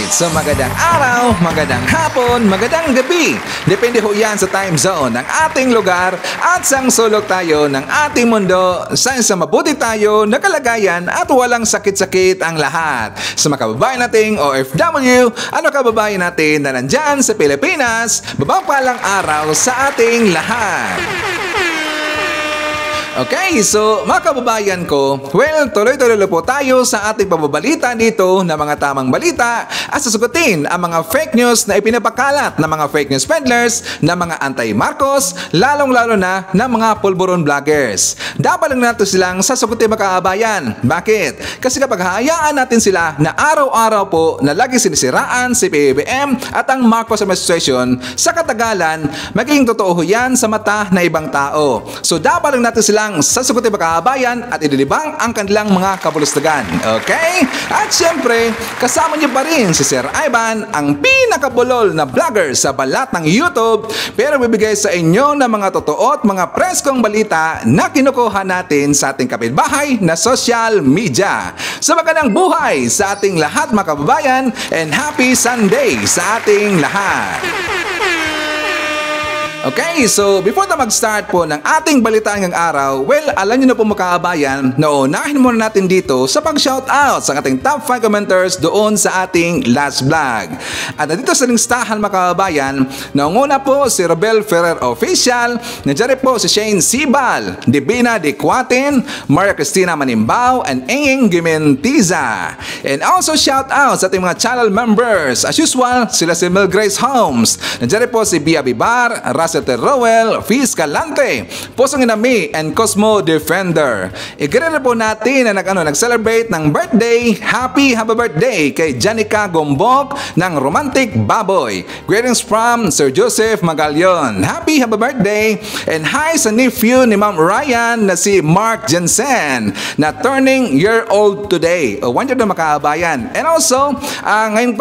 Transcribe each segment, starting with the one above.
So magandang araw, magandang hapon, magandang gabi. Depende ho yan sa time zone ng ating lugar at sang sulok tayo ng ating mundo sa mabuti tayo na kalagayan at walang sakit-sakit ang lahat. Sa mga kababayan nating OFW, ano kababayan natin na nandyan sa Pilipinas, mapagpalang araw sa ating lahat. Okay, so mga kababayan ko, well, tuloy-tuloy po tayo sa ating pababalita dito na mga tamang balita at sasagutin ang mga fake news na ipinapakalat ng mga fake news peddlers, na mga anti-Marcos, lalong-lalo na ng mga pulburon vloggers. Dapat lang natin silang sasagutin mga kababayan. Bakit? Kasi kapag hayaan natin sila na araw-araw po na lagi sinisiraan si PBBM at ang Marcos administration, sa katagalan, magiging totoo yan sa mata na ibang tao. So dapat lang natin silang sasagutin mga kababayan at idilibang ang kanilang mga kabulustagan. Okay? At syempre, kasama niyo pa rin si Sir Ivan, ang pinakabulol na vlogger sa balat ng YouTube, pero bibigay sa inyo ng mga totoo at mga preskong balita na kinukuha natin sa ating kapitbahay na social media. So magandang buhay sa ating lahat mga kababayan and happy Sunday sa ating lahat. Okay, so before na mag-start po ng ating balitaan ngayong araw, well, alam niyo na po mga kababayan na unahin muna natin dito sa pag-shoutout sa ating top 5 commenters doon sa ating last vlog. At dito sa listahan mga kababayan, naunguna po si Robel Ferrer Official, nandiyan po si Shane Sibal, Divina De Cuatin, Maria Cristina Manimbao, and Enging Gimentiza. And also shoutout sa ating mga channel members. As usual, sila si Mel Grace Holmes, nandiyan po si Bia Bibar, Russell Rowell, Fiz Calante, Pusong Inami, and Cosmo Defender. Igreja po natin na nag-celebrate ng birthday. Happy birthday kay Janica Gombok ng Romantic Baboy. Greetings from Sir Joseph Magalion. Happy birthday. And hi sa nephew ni Ma'am Ryan na si Mark Jensen na turning year old today. O 1 year na makaabayan. And also, ngayong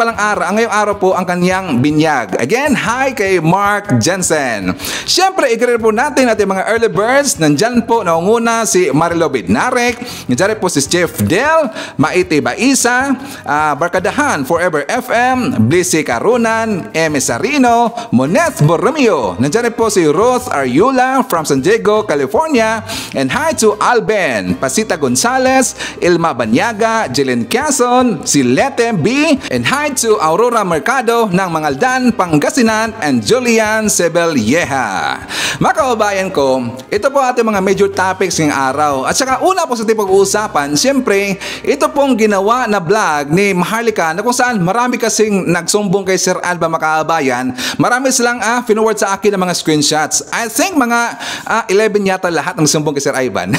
araw po ang kanyang binyag. Again, hi kay Mark Jensen. Siyempre, i-greet po natin ating mga early birds. Nandyan po naunguna si Marilo Bidnarek, nandyan po si Jeff Del, Maite Baisa, Barkadahan Forever FM, Blissy Carunan, Eme Sarino, Moneth Borromeo, nandyan po si Ruth Ariula from San Diego, California, and hi to Alben, Pasita Gonzalez, Ilma Banyaga, Jelen Quezon, si Lete B, and hi to Aurora Mercado ng Mangaldan, Pangasinan, and Julian Sebel Yeha. Mga kababayan ko, ito po ating mga major topics ngayong araw. At saka una po sa ating pag-uusapan, siyempre, ito pong ginawa na vlog ni Maharlika na kung saan marami kasing nagsumbong kay Sir Alba mga kababayan. Marami silang finoward sa akin ng mga screenshots. I think mga 11 yata lahat ng sumbong kay Sir Ivan.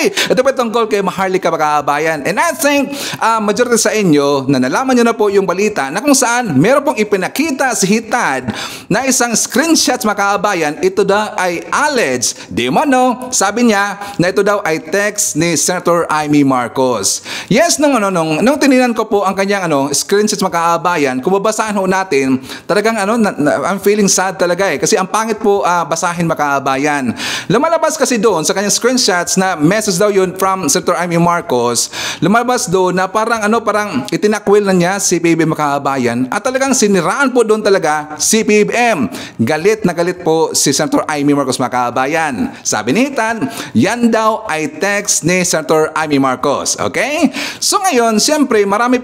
Ito po tungkol kay Maharlika mga kababayan. And I think majority sa inyo na nalaman nyo na po yung balita na kung saan meron pong ipinakita si Hitad na isang screenshots mga kababayan. Ito daw ay alleged, di mo no, sabi niya na ito daw ay text ni Senator Amy Marcos. Yes, nung tinignan ko po ang kanyang screenshots mga kababayan, kung babasahin ho natin, talagang I'm feeling sad talaga kasi ang pangit po basahin mga kababayan. Lumalabas kasi doon sa kanyang screenshots na message daw yun from Senator Amy Marcos. Lumalabas doon na parang itinakwil na niya si PBBM mga kababayan at talagang siniraan po doon talaga si PBBM. Galit na galit po si Senator Amy Marcos mga kababayan. Sabi ni Hitan, yan daw ay text ni Senator Amy Marcos. Okay? So ngayon, siyempre, maraming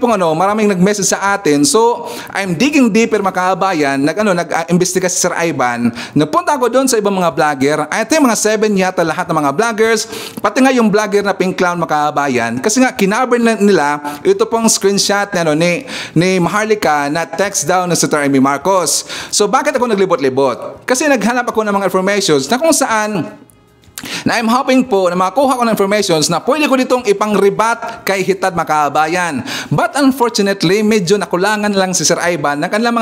nag-message sa atin. So, I'm digging deeper mga kababayan. Nag-imbestiga si Sir Ivan. Napunta ako doon sa ibang mga vlogger. I think mga 7 yata lahat ng mga vloggers. Pati nga yung vlogger na Pink Clown mga kababayan. Kasi nga, kinaber nila ito pong screenshot ni Maharlika na text daw ng Senator Amy Marcos. So, bakit ako naglibot-libot? Kasi naghanap ako ng mga informations na kung saan na I'm hoping po na makakuha ko ng informations na pwede ko ditong ipang-rebat kay Hitad mga kababayan. But unfortunately, medyo nakulangan lang si Sir Ivan ng kanilang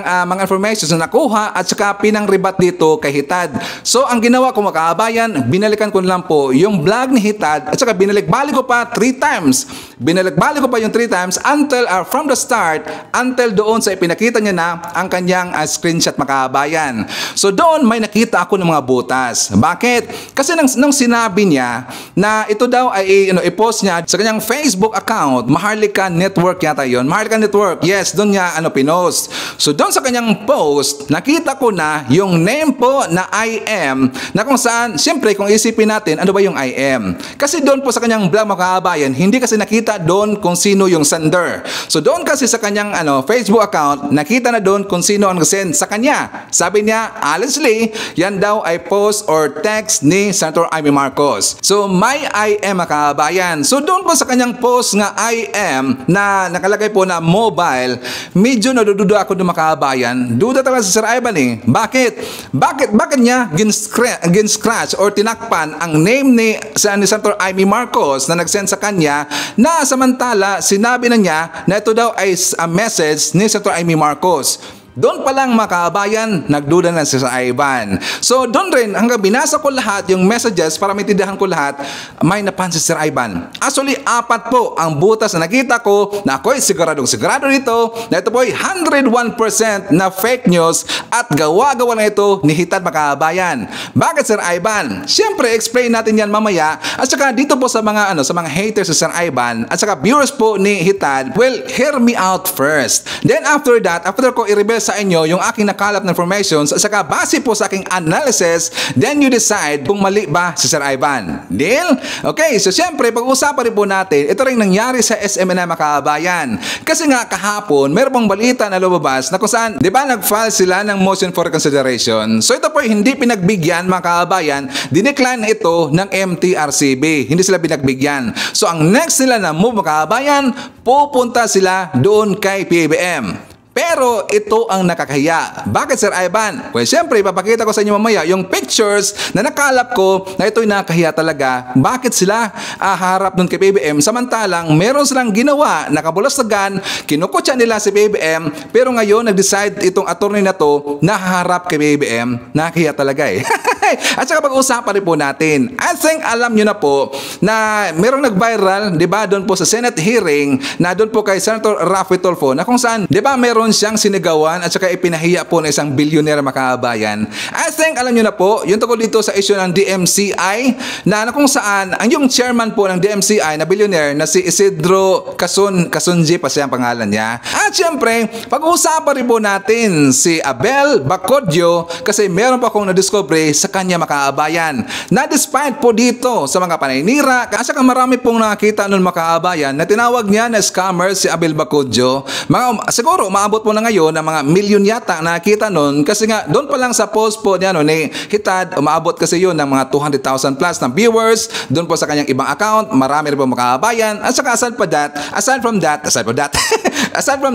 mga informations na nakuha at saka pinang-rebat dito kay Hitad. So, ang ginawa ko mga kababayan, binalikan ko lang po yung vlog ni Hitad at saka binalik-balik ko pa 3 times. Binalik-balik ko pa yung 3 times until from the start, until doon sa ipinakita niya na ang kanyang screenshot mga kababayan. So, doon may nakita ako ng mga butas. Bakit? Kasi nung sinabi niya na ito daw ay i-post niya sa kanyang Facebook account, Maharlika Network yata yon. Maharlika Network, yes, doon niya pinost. So doon sa kanyang post, nakita ko na yung name po na I am, na kung saan, siyempre kung isipin natin, ano ba yung I am? Kasi doon po sa kanyang blog mga kabayan, hindi kasi nakita doon kung sino yung sender. So doon kasi sa kanyang Facebook account, nakita na doon kung sino ang send sa kanya. Sabi niya, honestly, yan daw ay post or text ni Senator Amy Marcos. So my I am mga kabayan. So doon po sa kanyang post nga I am na nakalagay po na mobile, medyo nadududa ako ng mga kabayan. Duda talaga si Sir Ivan eh. Bakit niya gin-scratch or tinakpan ang name ni Senator Amy Marcos na nag-send sa kanya, na samantala sinabi na niya na ito daw ay a message ni Senator Amy Marcos. Doon pa lang mga kabayan, nagduda na si Sir Ivan. So doon rin, hanggang binasa ko lahat yung messages para maintindihan ko lahat, may napansin si Sir Ivan. Actually, 4 po ang butas na nakita ko na ako'y sigurado dito na ito po ay 101% na fake news at gawa-gawa na ito ni Hitad mga kabayan. Bakit Sir Ivan? Siyempre, explain natin yan mamaya. At saka dito po sa mga sa mga haters si Sir Ivan at saka viewers po ni Hitad, well, hear me out first. Then after that, after ko i-reveal sa inyo yung aking nakalap na informations at saka base po sa aking analysis, then you decide kung mali ba si Sir Ivan. Deal? Okay, so syempre pag-usapan rin po natin ito rin nangyari sa SMNI mga kabayan. Kasi nga kahapon meron pong balita na lumabas na kung saan, di ba nag-file sila ng motion for reconsideration. So ito po hindi pinagbigyan mga kabayan, dinecline na ito ng MTRCB. Hindi sila pinagbigyan. So ang next nila na move mga kabayan, pupunta sila doon kay PBM. Pero ito ang nakakahiya. Bakit Sir Ivan? Well, siyempre, ipapakita ko sa inyo mamaya yung pictures na nakalap ko na ito'y nakakahiya talaga. Bakit sila harap nun kay PBM? Samantalang meron silang ginawa, nakabulastagan, kinukutsa nila si PBM, pero ngayon nag-decide itong attorney na to na harap kay PBM. Nakakahiya talaga eh. At saka pag-usapan rin po natin. I think alam nyo na po na merong nag-viral, di ba, doon po sa Senate hearing na doon po kay Senator Raffy Tulfo na kung saan, di ba, meron siyang sinigawan at saka ipinahiya po na isang bilyonera makabayan. I think alam nyo na po, yung tungkol dito sa issue ng DMCI na kung saan ang yung chairman po ng DMCI na bilyonera na si Isidro Kasunji pa siya ang pangalan niya. At syempre, pag-uusapan rin po natin si Abel Bacodio kasi meron pa akong na-discovery sa kanya makaabayan. Na despite po dito sa mga paninira, kasi marami pong nakita nun makaabayan na tinawag niya na scammer si Abel Bacodio. Siguro maabot po na ngayon ng mga milyon yata nakita nun kasi nga doon pa lang sa post po niya ni Hitad, umaabot kasi yun ng mga 200,000 plus na viewers doon po sa kanyang ibang account. Marami rin po makaabayan. At saka aside from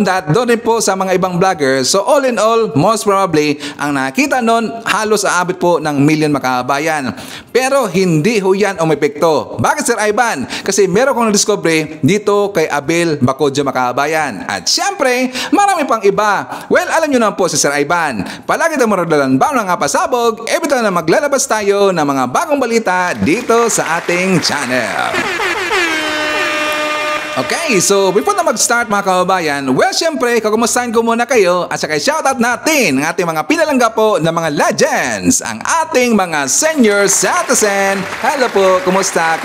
that, doon rin po sa mga ibang vloggers. So all in all, most probably, ang nakita nun halos aabot po ng million makaabayan. Pero hindi ho yan umepekto. Bakit Sir Ivan? Kasi meron kong na-discovery dito kay Abel Bacodio makaabayan. At syempre, marami pang iba. Well, alam nyo naman po si Sir Ivan. Palagi tayo maradalan ba ng pasabog every time na maglalabas tayo ng mga bagong balita dito sa ating channel. Okay, so before na mag-start mga kababayan, well, syempre, kukumustahin ko muna kayo at saka shoutout natin ang ating mga pinalangga po na mga legends, ang ating mga senior citizen. Hello po, kumusta?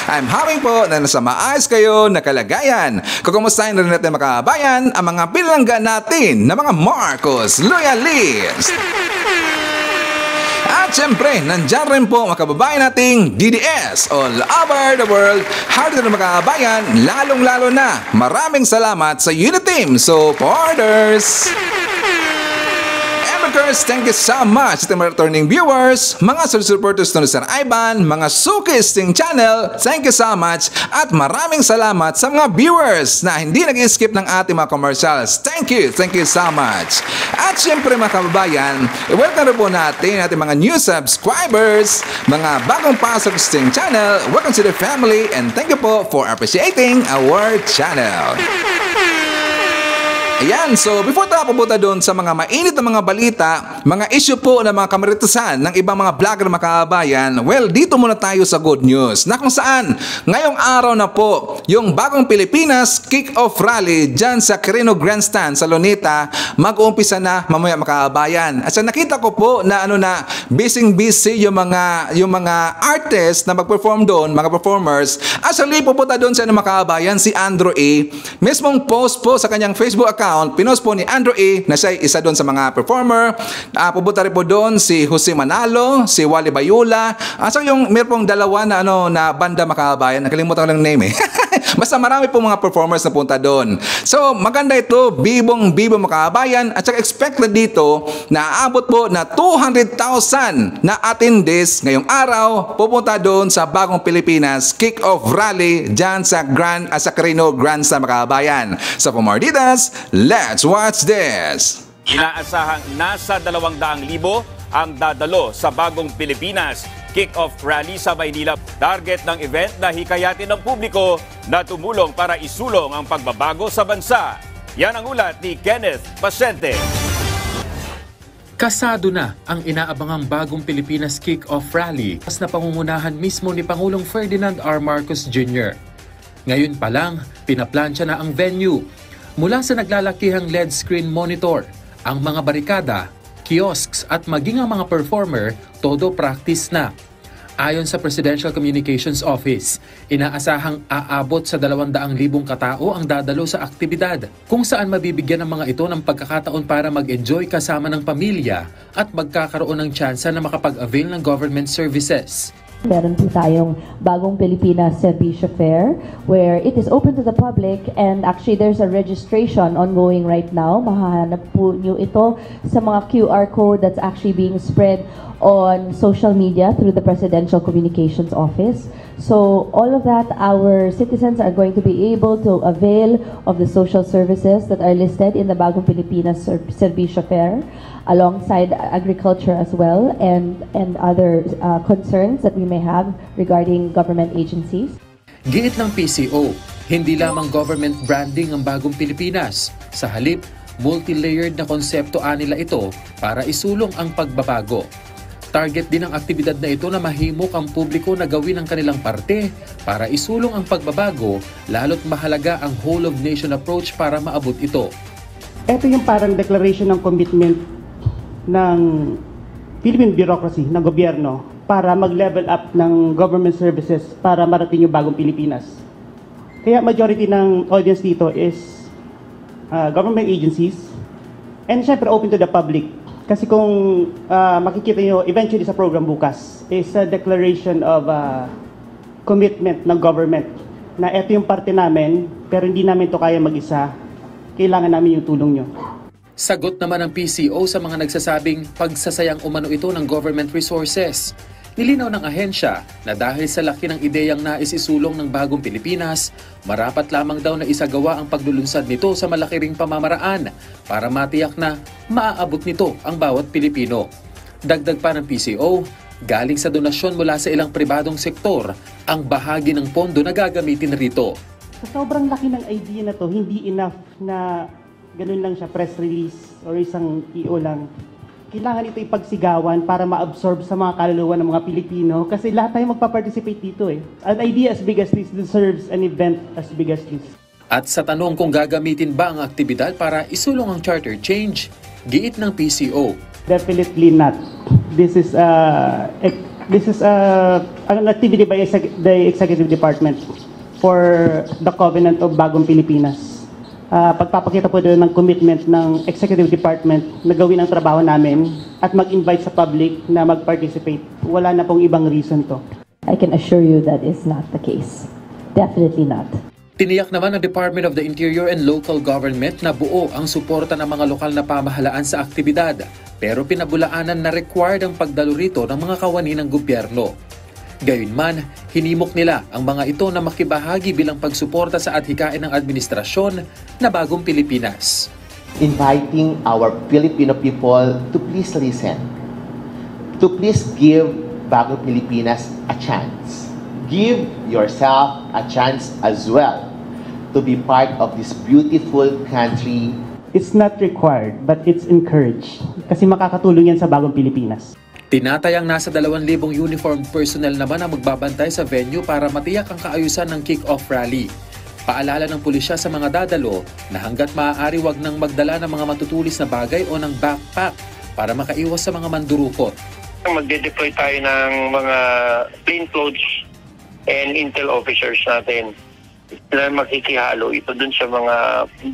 I'm hoping po na nasa maayos kayo na kalagayan. Kukumustahin rin natin mga kababayan ang mga pinalangga natin na mga Marcos Loyalists. At syempre, nandyan rin po mga kababayan nating DDS all over the world. Harder na mga kababayan, lalong-lalo na. Maraming salamat sa Unity Team supporters. Thank you so much sa mga returning viewers, mga supporters to Sir Ivan, mga Sukis Ting Channel, thank you so much at maraming salamat sa mga viewers na hindi nag-skip ng ating mga commercials. Thank you so much. At syempre mga kababayan, welcome rin po natin ating mga new subscribers, mga bagong pasok sa Ting Channel. Welcome to the family and thank you po for appreciating our channel. Ayan, so before tayo pupunta doon sa mga mainit na mga balita, mga issue po ng mga kamaritusan ng ibang mga vlogger mga kabayan, well, dito muna tayo sa good news na kung saan ngayong araw na po yung Bagong Pilipinas Kick-Off Rally dyan sa Quirino Grandstand sa Luneta mag-uumpisa na mamaya mga kabayan. At sa nakita ko po na busy yung mga artists na mag-perform doon, mga performers. Actually, pupunta doon sa mga kabayan si Andrew A. Mismong post po sa kanyang Facebook account, pinost po ni Andrew A na siya isa doon sa mga performer. Pupunta rin po doon si Jose Manalo, si Wally Bayula. So yung meron pong dalawa na na banda mga kabayan, nakalimutan ko lang name eh. Basta marami po mga performers na punta doon. So maganda ito, bibong-bibo mga kabayan, at saka expected dito na aabot po na 200,000 na attendees ngayong araw pupunta doon sa Bagong Pilipinas Kick-Off Rally dyan sa Quirino Grandstand mga kabayan. So for more details, let's watch this. Inaasahang nasa 200,000 ang dadalo sa Bagong Pilipinas Kick-Off Rally sa Maynila. Target ng event na hikayatin ng publiko na tumulong para isulong ang pagbabago sa bansa. Yan ang ulat ni Kenneth Pasyente. Kasado na ang inaabangang Bagong Pilipinas Kick-Off Rally na pangungunahan mismo ni Pangulong Ferdinand R. Marcos Jr. Ngayon pa lang, pinaplansya na ang venue. Mula sa naglalakihang LED screen monitor, ang mga barikada, kiosks at maging ang mga performer, todo practice na. Ayon sa Presidential Communications Office, inaasahang aabot sa 200,000 katao ang dadalo sa aktibidad, kung saan mabibigyan ng mga ito ng pagkakataon para mag-enjoy kasama ng pamilya at magkakaroon ng tsansa na makapag-avail ng government services. Meron po tayong Bagong Pilipinas Serbisyo Fair where it is open to the public, and actually there's a registration ongoing right now. Mahahanap po nyo ito sa mga QR code that's actually being spread on social media through the Presidential Communications Office. So all of that, our citizens are going to be able to avail of the social services that are listed in the Bagong Pilipinas Serbisyo Fair, alongside agriculture as well, and other concerns that we may have regarding government agencies. Giit ng PCO, hindi lamang government branding ang Bagong Pilipinas. Sa halip, multi-layered na konsepto nila ito para isulong ang pagbabago. Target din ng aktibidad na ito na mahimok ang publiko na gawin ang kanilang parte para isulong ang pagbabago, lalo't mahalaga ang whole-of-nation approach para maabot ito. Ito yung parang declaration ng commitment ng Philippine bureaucracy, ng gobyerno, para mag-level up ng government services para marating yung Bagong Pilipinas. Kaya majority ng audience dito is government agencies, and syempre open to the public. Kasi kung makikita nyo eventually sa program bukas, is a declaration of commitment ng government na ito yung parte namin, pero hindi namin to kaya mag-isa, kailangan namin yung tulong nyo. Sagot naman ng PCO sa mga nagsasabing pagsasayang umano ito ng government resources. Nilinaw ng ahensya na dahil sa laki ng ideyang nais isulong ng Bagong Pilipinas, marapat lamang daw na isagawa ang paglulunsad nito sa malaki ring pamamaraan para matiyak na maaabot nito ang bawat Pilipino. Dagdag pa ng PCO, galing sa donasyon mula sa ilang pribadong sektor ang bahagi ng pondo na gagamitin rito. Sa sobrang laki ng idea na to, hindi enough na ganun lang siya, press release or isang EO lang. Kailangan ito ipagsigawan para ma-absorb sa mga kaluluwa ng mga Pilipino kasi lahat tayo magpa-participate dito eh. An idea as big as this deserves an event as big as this. At sa tanong kung gagamitin ba ang aktibidad para isulong ang charter change, giit ng PCO. Definitely not. This is an activity by the Executive Department for the Covenant of Bagong Pilipinas. Pagpapakita po doon ng commitment ng Executive Department na gawin ang trabaho namin at mag-invite sa public na mag-participate. Wala na pong ibang reason to. I can assure you that is not the case. Definitely not. Tiniyak naman ng Department of the Interior and Local Government na buo ang suporta ng mga lokal na pamahalaan sa aktibidad, pero pinabulaanan na required ang pagdalo rito ng mga kawani ng gobyerno. Gayunman, hinimok nila ang mga ito na makibahagi bilang pagsuporta sa adhikain ng administrasyon na Bagong Pilipinas. Inviting our Filipino people to please listen, to please give Bagong Pilipinas a chance. Give yourself a chance as well to be part of this beautiful country It's not required, but it's encouraged. Kasi makakatulong yan sa bagong Pilipinas. Tinatayang nasa 2,000 uniformed personnel naman ang magbabantay sa venue para matiyak ang kaayusan ng kick-off rally. Paalala ng pulisya sa mga dadalo na hanggat maaari wag nang magdala ng mga matutulis na bagay o ng backpack para makaiwas sa mga mandurukot. Magde-deploy tayo ng mga plainclothes and intel officers natin na makikihalo ito dun sa mga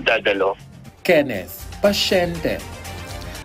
dadalo. Kenneth Pasyente.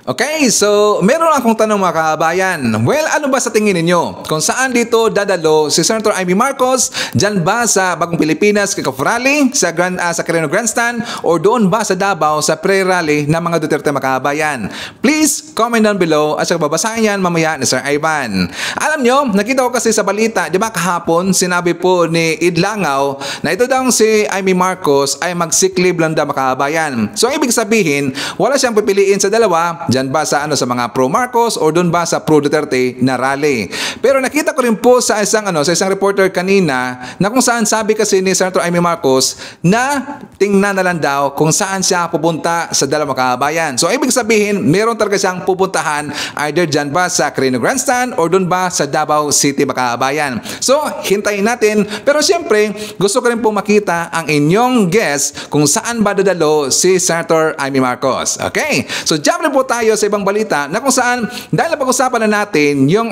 Okay, so meron akong tanong mga kabayan. Well, ano ba sa tingin ninyo? Kung saan dito dadalo si Senator Amy Marcos? Diyan ba sa Bagong Pilipinas kick-off rally sa Quirino Grandstand o doon ba sa Davao sa pre-rally ng mga Duterte mga kabayan? Please comment down below at saka babasahin yan mamaya ni Sir Ivan. Alam nyo, nakita ko kasi sa balita, di ba kahapon sinabi po ni Idlangaw na ito daw si Amy Marcos ay mag-sick leave lang daw mga kabayan. So ibig sabihin, wala siyang pipiliin sa dalawa. Diyan ba sa sa mga pro Marcos o doon ba sa pro Duterte na rally? Pero nakita ko rin po sa isang reporter kanina na kung saan sabi kasi ni Senator Amy Marcos na tingnan na lang daw kung saan siya pupunta sa dalawang kabayan. So ibig sabihin, meron talaga siyang pupuntahan either diyan ba sa Quirino Grandstand o doon ba sa Davao City kabayan. So hintayin natin, pero siyempre gusto ko rin po makita ang inyong guess kung saan ba dadalo si Senator Amy Marcos. Okay? So jump rin po tayo sa ibang balita na kung saan dahil napag-usapan na natin yung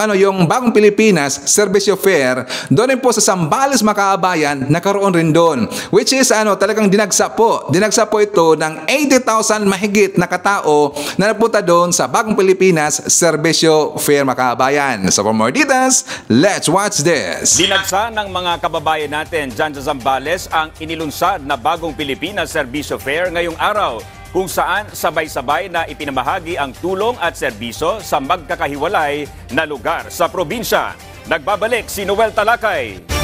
Bagong Pilipinas Serbisyo Fair, doon rin po sa Zambales Makabayan nakaroon rin doon, which is talagang dinagsa po ito ng 80,000 mahigit na katao na napunta doon sa Bagong Pilipinas Serbisyo Fair Makabayan. So for more details, let's watch this. Dinagsa ng mga kababayan natin dyan sa Zambales ang inilunsad na Bagong Pilipinas Serbisyo Fair ngayong araw, kung saan sabay-sabay na ipinamahagi ang tulong at serbisyo sa magkakahiwalay na lugar sa probinsya. Nagbabalik si Noel Talakay.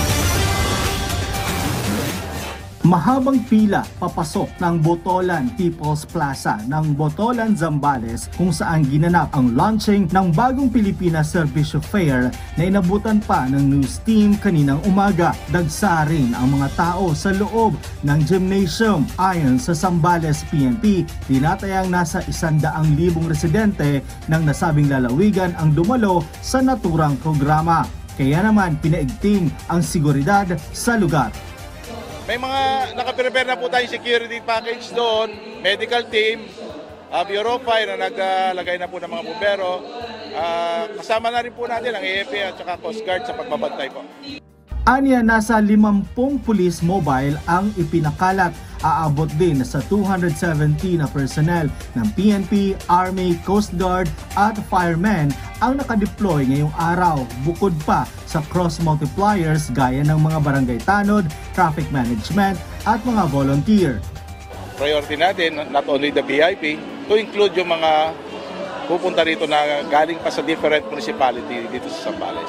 Mahabang pila papasok ng Botolan People's Plaza ng Botolan, Zambales kung saan ginanap ang launching ng Bagong Pilipinas Serbisyo Fair na inabutan pa ng news team kaninang umaga. Dagsa rin ang mga tao sa loob ng gymnasium. Ayon sa Zambales PNP, tinatayang nasa 100,000 residente ng nasabing lalawigan ang dumalo sa naturang programa. Kaya naman pinaigting ang seguridad sa lugar. May mga nakaprepare na po tayong security package doon, medical team, Bureau of Fire na naglagay na po ng mga bumbero. Kasama na rin po natin ang AFP at saka Coast Guard sa pagbabantay po. Anya, nasa 50 police mobile ang ipinakalat. Aabot din sa 270 na personnel ng PNP, Army, Coast Guard at Firemen ang nakadeploy ngayong araw, bukod pa sa cross multipliers gaya ng mga barangay tanod, traffic management at mga volunteer. Priority natin, not only the VIP, to include yung mga pupunta rito na galing pa sa different municipality dito sa Zambales.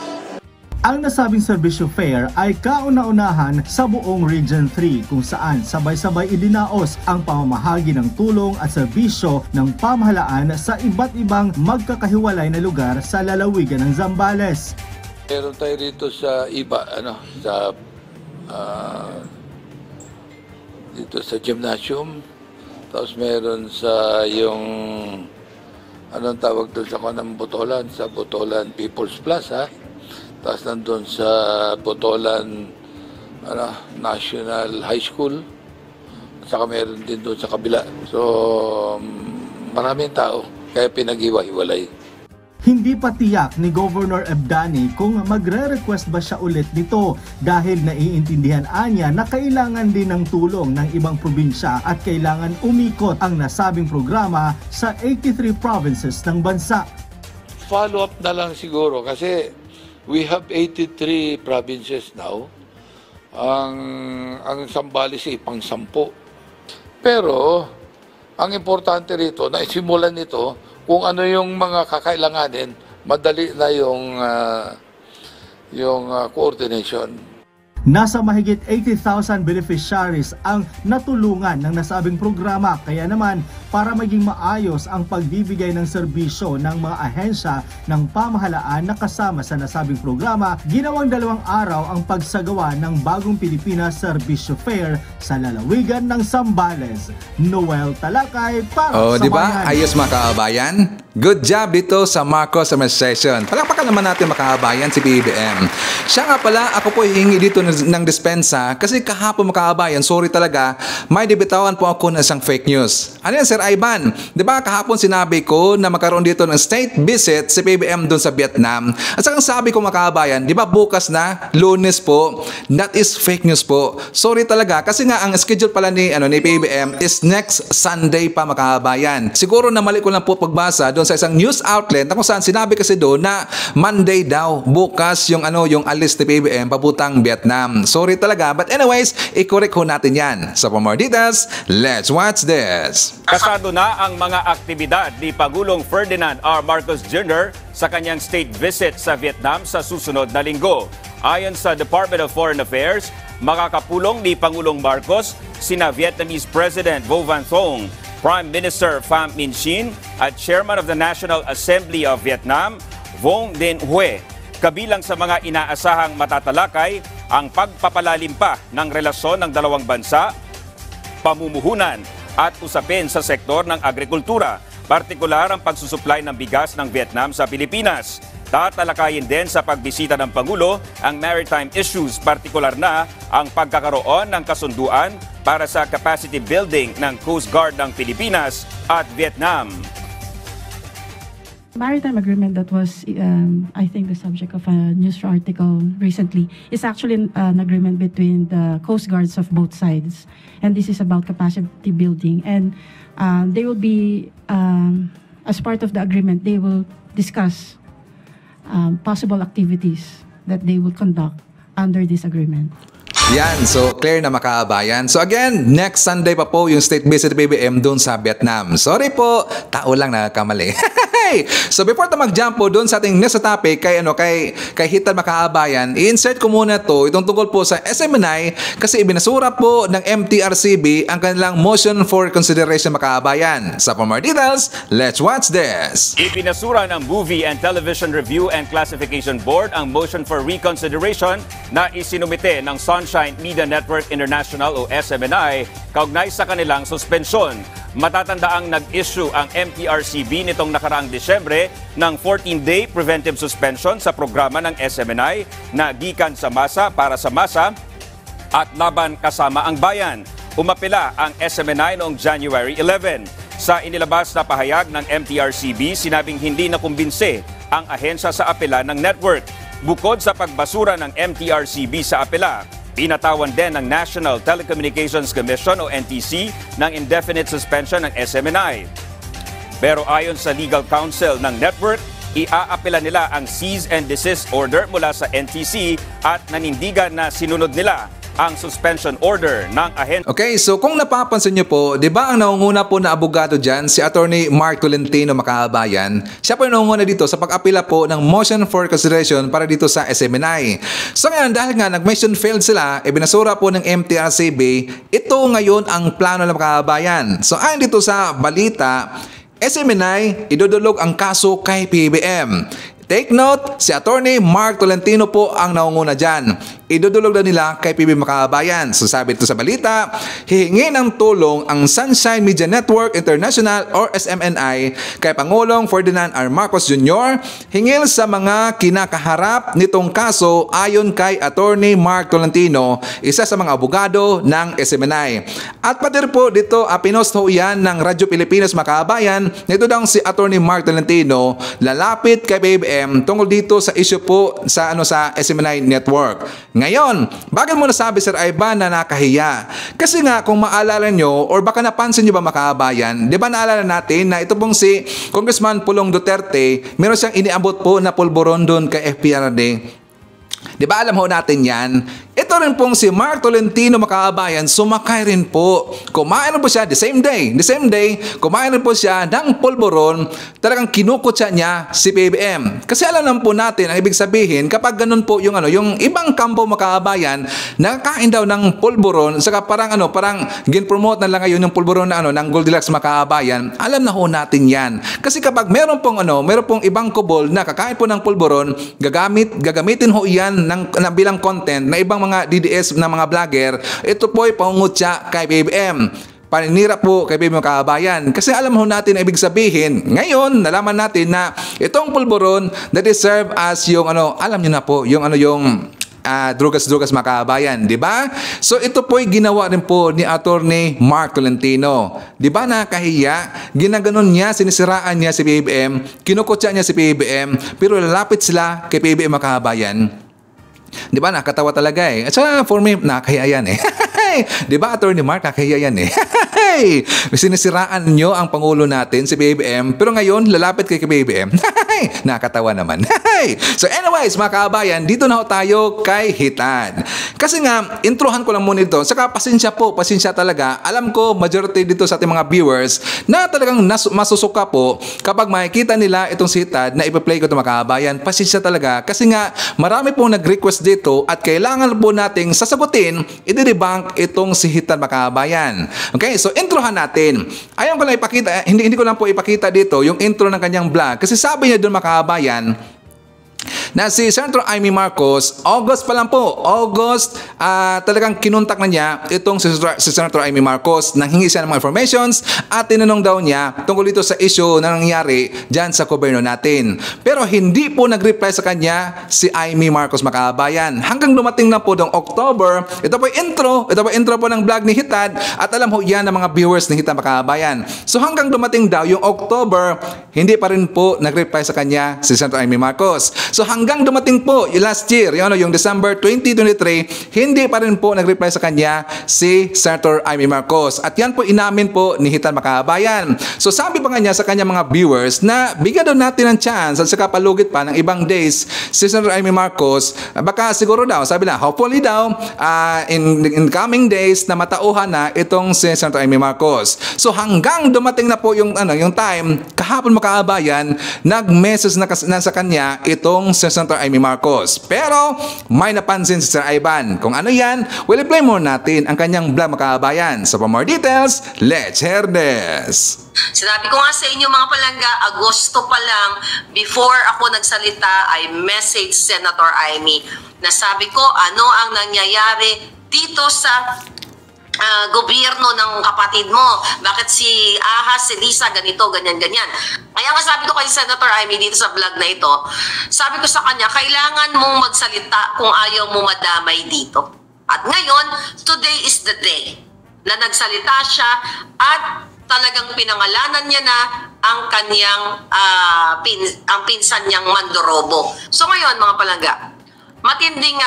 Ang nasabing Serbisyo Fair ay kauna-unahan sa buong Region 3 kung saan sabay-sabay idinaos ang pamamahagi ng tulong at serbisyo ng pamahalaan sa iba't ibang magkakahiwalay na lugar sa lalawigan ng Zambales. Meron tayo rito sa iba, dito sa gymnasium, tapos meron sa yung anong tawag doon sa kanang Botolan, sa Botolan People's Plaza. Tapos nandun sa Botolan National High School. At saka meron din doon sa kabila. So, maraming tao. Kaya pinag-iwa-iwalay. Hindi pa tiyak ni Governor Ebdani kung magre-request ba siya ulit nito dahil naiintindihan niya na kailangan din ng tulong ng ibang probinsya at kailangan umikot ang nasabing programa sa 83 provinces ng bansa. Follow up na lang siguro kasi we have 83 provinces now. Ang Zambales ay pang-10. Pero, ang importante rito, na isimulan nito, kung ano yung mga kakailanganin, madali na yung coordination. Nasa mahigit 80,000 beneficiaries ang natulungan ng nasabing programa, kaya naman para maging maayos ang pagbibigay ng serbisyo ng mga ahensya ng pamahalaan na kasama sa nasabing programa. Ginawang 2 araw ang pagsagawa ng Bagong Pilipinas Serbisyo Fair sa lalawigan ng Zambales. Noel Talakay para sa di ba? Bayan. Ayos mga kabayan. Good job dito sa Marcos Administration. Palakpakan naman natin mga kabayan si PBBM. Siya nga pala, ako po hingi dito ng dispensa kasi kahapon mga kabayan, sorry talaga, may debitawan po ako ng isang fake news. Ano yan, Sir Ivan? Di ba kahapon sinabi ko na magkaroon dito ng state visit si PBBM doon sa Vietnam? At saka sabi ko mga kabayan, di ba bukas na, Lunes po, that is fake news po. Sorry talaga kasi nga ang schedule pala ni PBBM is next Sunday pa mga kabayan. Siguro na mali ko lang po pagbasa doon sa isang news outlet na kung saan sinabi kasi doon na Monday daw bukas yung alis ni PBBM papuntang Vietnam. Sorry talaga, but anyways, i-correct ho natin yan. So for more details, let's watch this. Kasado na ang mga aktibidad ni Pangulong Ferdinand R. Marcos Jr. sa kanyang state visit sa Vietnam sa susunod na linggo. Ayon sa Department of Foreign Affairs, makakapulong ni Pangulong Marcos sina Vietnamese President Vo Van Thong, Prime Minister Pham Minh Chinh at Chairman of the National Assembly of Vietnam, Vuong Dinh Hue. Kabilang sa mga inaasahang matatalakay ang pagpapalalim pa ng relasyon ng dalawang bansa, pamumuhunan at usapin sa sektor ng agrikultura, partikular ang pagsusuplay ng bigas ng Vietnam sa Pilipinas. Tatalakayin din sa pagbisita ng Pangulo ang maritime issues, partikular na ang pagkakaroon ng kasunduan para sa capacity building ng Coast Guard ng Pilipinas at Vietnam. Maritime agreement that was, I think, the subject of a news article recently is actually an agreement between the Coast Guards of both sides. And this is about capacity building. And they will be, as part of the agreement, they will discuss possible activities that they will conduct under this agreement. Yan, so clear na makabayan. So again, next Sunday pa po yung state visit PBBM doon sa Vietnam. Sorry po, tao lang nakakamali. So before tayo mag-jump po doon sa ating next topic kay Hitan Makaabayan, i-insert ko muna to itong tungkol po sa SMNI kasi ibinasura po ng MTRCB ang kanilang motion for consideration Makaabayan. So for more details, let's watch this. Ibinasura ng Movie and Television Review and Classification Board ang motion for reconsideration na isinumite ng Sunshine Media Network International o SMNI kaugnay sa kanilang suspensyon. Matatandaang nag-issue ang MTRCB nitong nakaraang Desyembre ng 14-day preventive suspension sa programa ng SMNI na gikan sa masa para sa masa at laban kasama ang bayan. Umapila ang SMNI noong January 11. Sa inilabas na pahayag ng MTRCB, sinabing hindi nakumbinse ang ahensya sa apela ng network. Bukod sa pagbasura ng MTRCB sa apela, pinatawan din ng National Telecommunications Commission o NTC ng indefinite suspension ng SMNI. Pero ayon sa legal counsel ng network, iaapela nila ang cease and desist order mula sa NTC at nanindigan na sinunod nila ang suspension order ng ahensya. Okay, so kung napapansin nyo po, di ba ang naunguna po na abogado dyan, si Attorney Mark Tolentino Makaabayan, siya po yung naunguna dito sa pag-apila po ng motion for consideration para dito sa SMNI. So ngayon, dahil nga nag-mission failed sila, binasura po ng MTRCB, ito ngayon ang plano ng Makaabayan. So ayon dito sa balita, SMNI idudulog ang kaso kay PBBM. Take note, si Attorney Mark Tolentino po ang naunguna dyan. Idudulog na nila kay PBBM Makaabayan. So sabi ito sa balita, hihingi ng tulong ang Sunshine Media Network International or SMNI kay Pangulong Ferdinand R. Marcos Jr. hingil sa mga kinakaharap nitong kaso ayon kay Attorney Mark Tolentino, isa sa mga abogado ng SMNI. At pati po dito, pinost ho yan ng Radyo Pilipinas Makaabayan. Nito daw si Attorney Mark Tolentino lalapit kay PBBM tungkol dito sa issue po sa SMNI Network. Ngayon, bakit mo nasabi Sir Ivan na nakahiya? Kasi nga kung maalala nyo or baka napansin nyo ba Makaabayan, di ba naalala natin na ito pong si Congressman Pulong Duterte, meron siyang iniabot po na pulburon doon kay FPRD. Di ba alam ho natin yan? Ito ito rin pong si Mark Tolentino, makaabayan, sumakay rin po. Kumain rin po siya the same day, kumain rin po siya ng pulburon. Talagang kinukutsa niya si PBBM. Kasi alam naman po natin, ang ibig sabihin, kapag ganun po yung ibang kampo, makaabayan, nakakain daw ng pulburon, saka parang gin-promote na lang ngayon yung pulburon na ng Goldilocks, makaabayan. Alam na ho natin yan. Kasi kapag meron pong ibang kubol na kakain po ng pulburon, gagamitin ho yan ng bilang content na ibang mga DDS na mga vlogger. Ito po ay pangungutya kay PBBM. Paninira po kay PBBM, kabayan. Kasi alam ho natin na ibig sabihin, ngayon nalaman natin na itong pulburon na deserve as yung alam niyo na po, yung drugas-drugas, makabayan, di ba? So ito po'y ginawa rin po ni Attorney Mark Tolentino. Di ba nakahiya? Ginaganon niya, sinisiraan niya si PBBM, kinukutsa niya si PBBM, pero lalapit sila kay PBBM, makabayan. Di ba nakatawa talaga eh. At saka for me, nakahiya yan eh. Di ba, Attorney Mark, nakahiya yan eh. Sinisiraan nyo ang Pangulo natin, si PBBM, pero ngayon, lalapit kay PBBM. Nakatawa naman. So anyways, mga kabayan, dito na ho tayo kay Hitan. Kasi nga, introhan ko lang muna ito. Saka pasensya talaga. Alam ko, majority dito sa ating mga viewers na talagang masusuka po kapag makikita nila itong si Hitan na ipa-play ko ito, mga kabayan. Pasensya talaga. Kasi nga, marami pong nag-request dito at kailangan po nating sasagutin, i-debunk itong si Hitan, mga kabayan. Okay, so introhan natin. Ayaw ko lang ipakita, hindi ko lang po ipakita dito yung intro ng kanyang vlog. Kasi sabi niya doon, mga kabayan, na si Senator Amy Marcos, August pa lang po, talagang kinuntak na niya itong si Senator Amy Marcos, nanghingi siya ng mga informations at tinanong daw niya tungkol dito sa issue na nangyari dyan sa gobyerno natin. Pero hindi po nag-reply sa kanya si Amy Marcos, makabayan. Hanggang dumating na po ng October, ito po intro po ng vlog ni Hitan at alam ho yan ng mga viewers ni Hitan, makabayan. So hanggang dumating daw yung October, hindi pa rin po nag-reply sa kanya si Senator Amy Marcos. So hanggang dumating po last year, yung December 2023, hindi pa rin po nag-reply sa kanya si Senator Amy Marcos. At yan po inamin po ni Hitan, makabayan. So sabi pa nga niya sa kanya mga viewers na bigyan daw natin ng chance at saka palugit pa ng ibang days si Senator Amy Marcos. Baka siguro daw, sabi na, hopefully daw, in coming days na matauhan na itong si Senator Amy Marcos. So hanggang dumating na po yung time, kahapon, makabayan, nag-message na sa kanya itong Senator Amy Marcos. Pero may napansin si Sir Ivan. Kung ano yan, i-play muna natin ang kanyang vlog, makabayan. So for more details, let's hear this. Sinabi ko nga sa inyo, mga palangga, Agosto pa lang, before ako nagsalita, I message Senator Amy na sabi ko ano ang nangyayari dito sa gobyerno ng kapatid mo. Bakit si Ahas, si Lisa, ganito, ganyan. Kaya nga sabi ko kay Senator Amy dito sa vlog na ito, sabi ko sa kanya, kailangan mong magsalita kung ayaw mo madamay dito. At ngayon, today is the day na nagsalita siya at talagang pinangalanan niya na ang kanyang ang pinsan niyang Mandorobo. So ngayon, mga palangga, matinding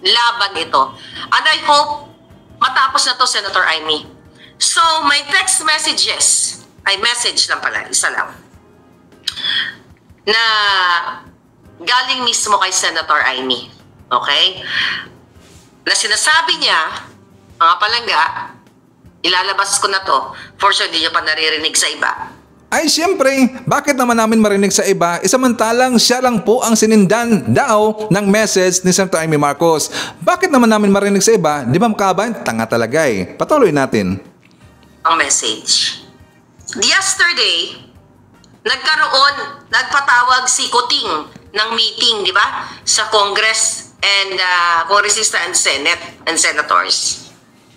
laban ito. And I hope matapos na to, Senator Amy. So, my text messages, ay message lang pala, isa lang, na galing mismo kay Senator Amy. Okay? Na sinasabi niya, mga palangga, ilalabas ko na to, for sure hindi niyo pa naririnig sa iba. Ay siyempre, bakit naman namin marinig sa iba, samantalang siya lang po ang sinindan daw ng message ni Senator Amy Marcos. Bakit naman namin marinig sa iba? Di ba, makabayan? Tanga talaga eh. Patuloy natin. Ang message. Yesterday, nagpatawag si Kuting ng meeting, di ba? Sa Congress and Congressista and Senate and Senators.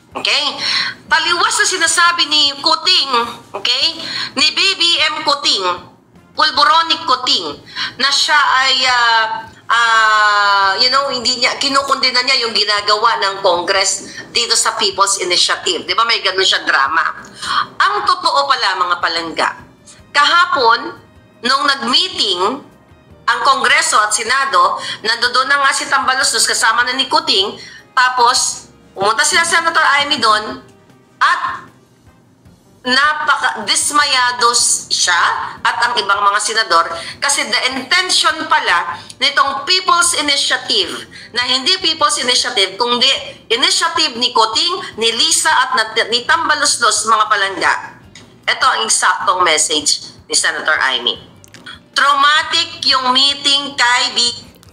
Okay? Taliwas na sinasabi ni Kuting, okay? Ni BBM Kuting, Pulboronic Kuting, na siya ay, hindi niya, kinukundina niya yung ginagawa ng Congress dito sa People's Initiative. Di ba may ganun siya drama? Ang totoo pala, mga palangga, kahapon, nung nag-meeting ang Kongreso at Senado, nandoon na nga si Tambalos kasama na ni Kuting, tapos pumunta sila Senator Amy doon at dismayados siya at ang ibang mga senador kasi the intention pala nitong People's Initiative na hindi People's Initiative kundi initiative ni Coting, ni Lisa at ni Tambaloslos mga palangga. Ito ang eksaktong message ni Senator Amy. Traumatic yung meeting kay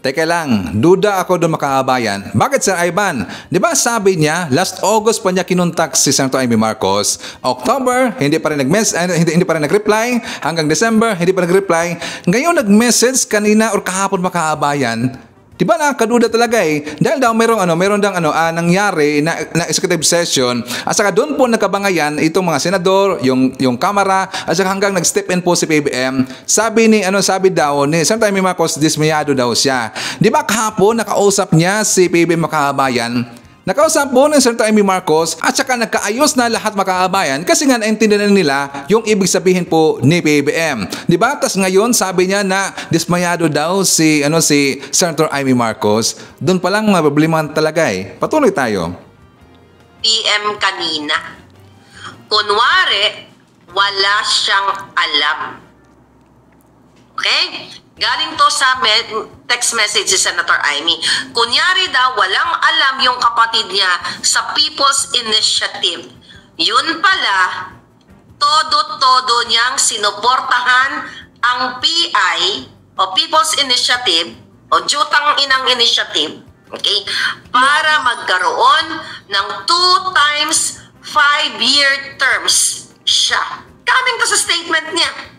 Teka lang, duda ako doon makaabayan. Bakit Sir Ivan? Di ba sabi niya, last August pa niya kinontak si Senator Amy Marcos. October, hindi pa rin hindi pa rin nag-reply. Hanggang December, hindi pa nag-reply. Ngayon nag-message kanina or kahapon makaabayan. Di ba nakakaduda talaga eh? Dahil daw meron nangyari na executive session at saka doon po nagkabangayan itong mga senador, yung Kamara at saka hanggang nag-step in po si PBM. Sabi daw ni Senator Amy Marcos dismayado daw siya. Di ba kahapon nakausap niya si PBM makaabayan? Nakausap po ng Senator Amy Marcos at saka nagkaayos na lahat makaabayan kasi nga naintindihan nila yung ibig sabihin po ni PBM. Diba? Tas ngayon sabi niya na dismayado daw si Senator Amy Marcos. Doon pa lang problema talaga eh. Patuloy tayo. PM kanina. Kunwari, wala siyang alam. Okay? Galing to sa text message si Senator Amy. Kunyari daw, walang alam yung kapatid niya sa People's Initiative. Yun pala, todo-todo niyang sinuportahan ang PI o People's Initiative o Jutang Inang Initiative, okay, para magkaroon ng 2 times 5-year terms siya. Coming to sa statement niya.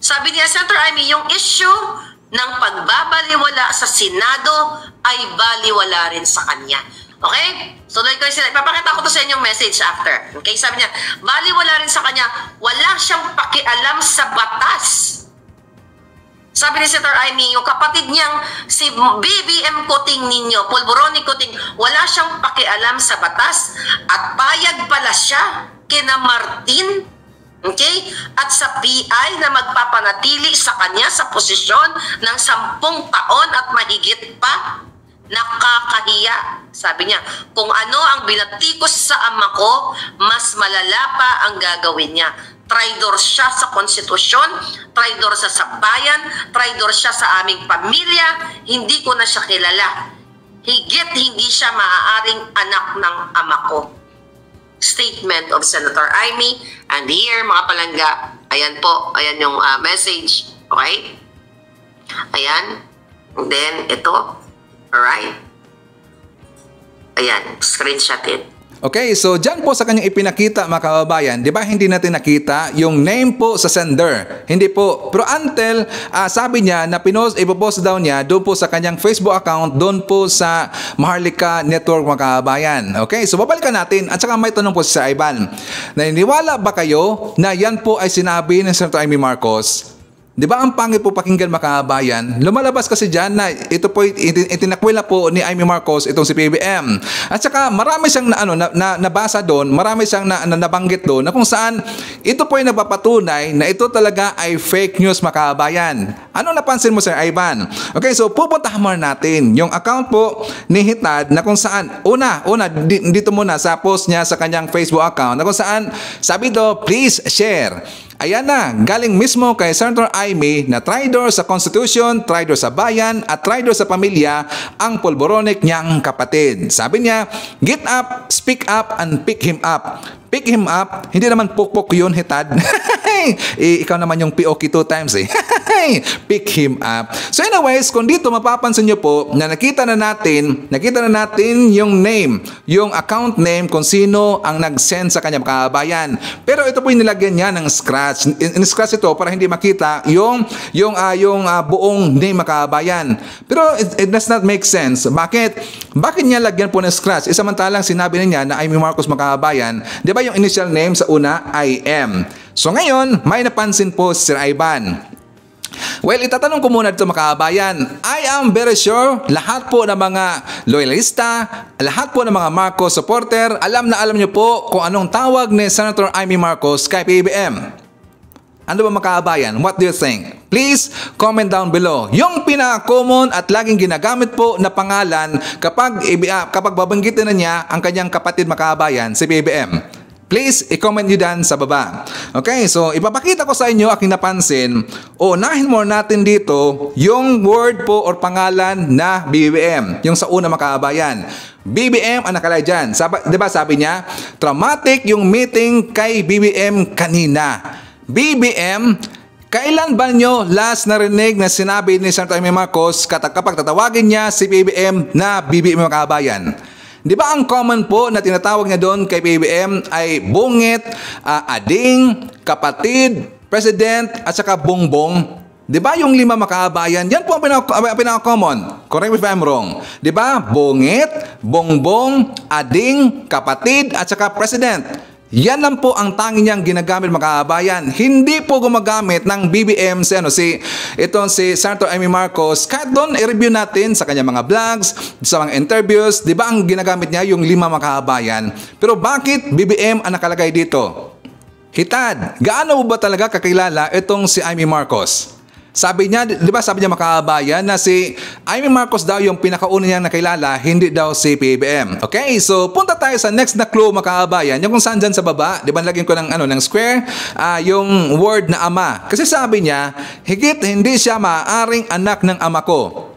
Sabi niya, Senator Amy, yung issue ng pagbabaliwala sa Senado ay baliwala rin sa kanya. Okay? So, ipapakita ko to sa inyong message after. Okay? Sabi niya, baliwala rin sa kanya, wala siyang pakialam sa batas. Sabi ni Senator Amy, yung kapatid niyang si BBM Coting ninyo, Pulboroni Coting, wala siyang pakialam sa batas at payag pala siya kina Martin. Okay? At sa PI na magpapanatili sa kanya sa posisyon ng 10 taon at mahigit pa, nakakahiya. Sabi niya, kung ano ang binatikos sa ama ko, mas malala pa ang gagawin niya. Traidor siya sa konstitusyon, traidor siya sa bayan, traidor siya sa aming pamilya, hindi ko na siya kilala. Higit hindi siya maaaring anak ng ama ko. Statement of Senator Amy. And here, mga palangga, ayan po, ayan yung message. Okay? Ayan. And then, ito. Alright. Ayan, screenshot it. Okay, so dyan po sa kanyang ipinakita mga kababayan, di ba hindi natin nakita yung name po sa sender? Hindi po. Pero until sabi niya na ipopost daw niya doon po sa kanyang Facebook account, doon po sa Maharlika Network mga kababayan. Okay, so babalikan natin. At saka may tanong po si Sir Ivan. Naniniwala ba kayo na yan po ay sinabi ng Senator Amy Marcos? Di ba ang pangit po pakinggan mga kababayan? Lumalabas kasi dyan na ito po itinakwila po ni Amy Marcos itong si PBM. At saka marami siyang nabasa doon, marami siyang nabanggit doon na kung saan ito po ay nagpapatunay na ito talaga ay fake news mga kababayan. Ano napansin mo Sir Ivan? Okay, so pupuntahan mo natin yung account po ni Hitad na kung saan dito muna sa post niya sa kanyang Facebook account na kung saan sabi do, please share. Ayan na, galing mismo kay Senator Amy na traidor sa Constitution, traidor sa bayan, at traidor sa pamilya ang pulboronic niyang kapatid. Sabi niya, get up, speak up, and pick him up. Pick him up, hindi naman pukpok yun, Hitad. Ikaw naman yung POK 2 times eh. Pick him up. So anyways, kung dito mapapansin nyo po na nakita na natin yung name, yung account name kung sino ang nag-send sa kanya kababayan. Pero ito po yung nilagyan niya ng scratch. In-scratch ito para hindi makita yung buong name kababayan. Pero it does not make sense. Bakit niya lagyan po ng scratch? Samantalang sinabi niya na Amy Marcos makababayan, di ba yung initial name sa una ay M. So ngayon, may napansin po si Sir Ivan. Well, itatanong ko muna dito mga kababayan. I am very sure lahat po ng mga loyalista, lahat po ng mga Marcos supporter, alam na alam niyo po kung anong tawag ni Senator Amy Marcos kay PBM. Ano ba mga kababayan? What do you think? Please comment down below. Yung pinaka-common at laging ginagamit po na pangalan kapag babanggitin na niya ang kanyang kapatid mga kababayan, si PBM. Please, i-comment nyo dyan sa baba. Okay, so ipapakita ko sa inyo aking napansin. Unahin mo natin dito yung word po or pangalan na BBM. Yung sa una mga kababayan. BBM ang nakalagay dyan. Diba sabi niya, traumatic yung meeting kay BBM kanina. BBM, kailan ba nyo last narinig na sinabi ni Senator Amy Marcos kapag tatawagin niya si BBM na BBM mga kababayan? Di ba ang common po na tinatawag niya doon kay BBM ay bungit, ading, kapatid, president, at saka bongbong? Di ba yung 5 makabayan? Yan po ang pinaka-common. Correct me if I'm wrong. Di ba? Bungit, bongbong, ading, kapatid, at saka president. Yan lang po ang tangi niyang ginagamit makabayan. Hindi po gumagamit ng BBM si Senator Amy Marcos. Kahit doon i-review natin sa kanyang mga vlogs, sa mga interviews, di ba ang ginagamit niya yung 5 makabayan? Pero bakit BBM ang nakalagay dito? Hitad, gaano ba talaga kakilala itong si Amy Marcos? Sabi niya, di ba sabi niya makabayan na si Amy Marcos daw yung pinakauna niyang nakilala, hindi daw si BBM. Okay, so punta tayo sa next na clue makabayan. Yung kung saan dyan sa baba, di ba lagyan ko ng square, yung word na ama. Kasi sabi niya, higit hindi siya maaaring anak ng ama ko.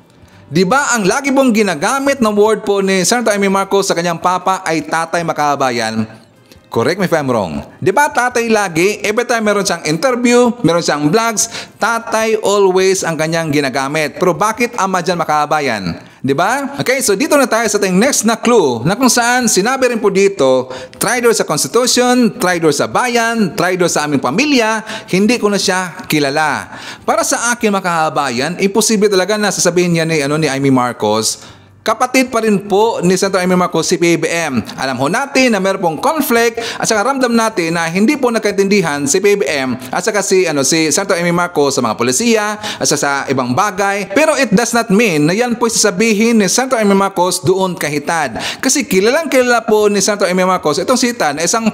Di ba ang lagi pong ginagamit ng word po ni Senator Amy Marcos sa kanyang papa ay tatay makabayan? Correct me if I'm wrong. Di ba tatay lagi, every time meron siyang interview, meron siyang vlogs, tatay always ang kanyang ginagamit. Pero bakit ama dyan makabayan? Di ba? Okay, so dito na tayo sa ating next na clue na kung saan sinabi rin po dito, traitor sa Constitution, traitor sa bayan, traitor sa aming pamilya, hindi ko na siya kilala. Para sa akin makabayan, imposible talaga na sasabihin niya ni Amy Marcos, kapatid pa rin po ni Senator Amy Marcos si PBM. Alam ho natin na meron pong conflict at saka ramdam natin na hindi po nagkaintindihan si PBM at saka si Senator Amy Marcos sa mga polisiya at saka sa ibang bagay. Pero it does not mean na yan po sasabihin ni Senator Amy Marcos doon kahitad. Kasi kilalang kilala po ni Senator Amy Marcos itong si Hitad na isang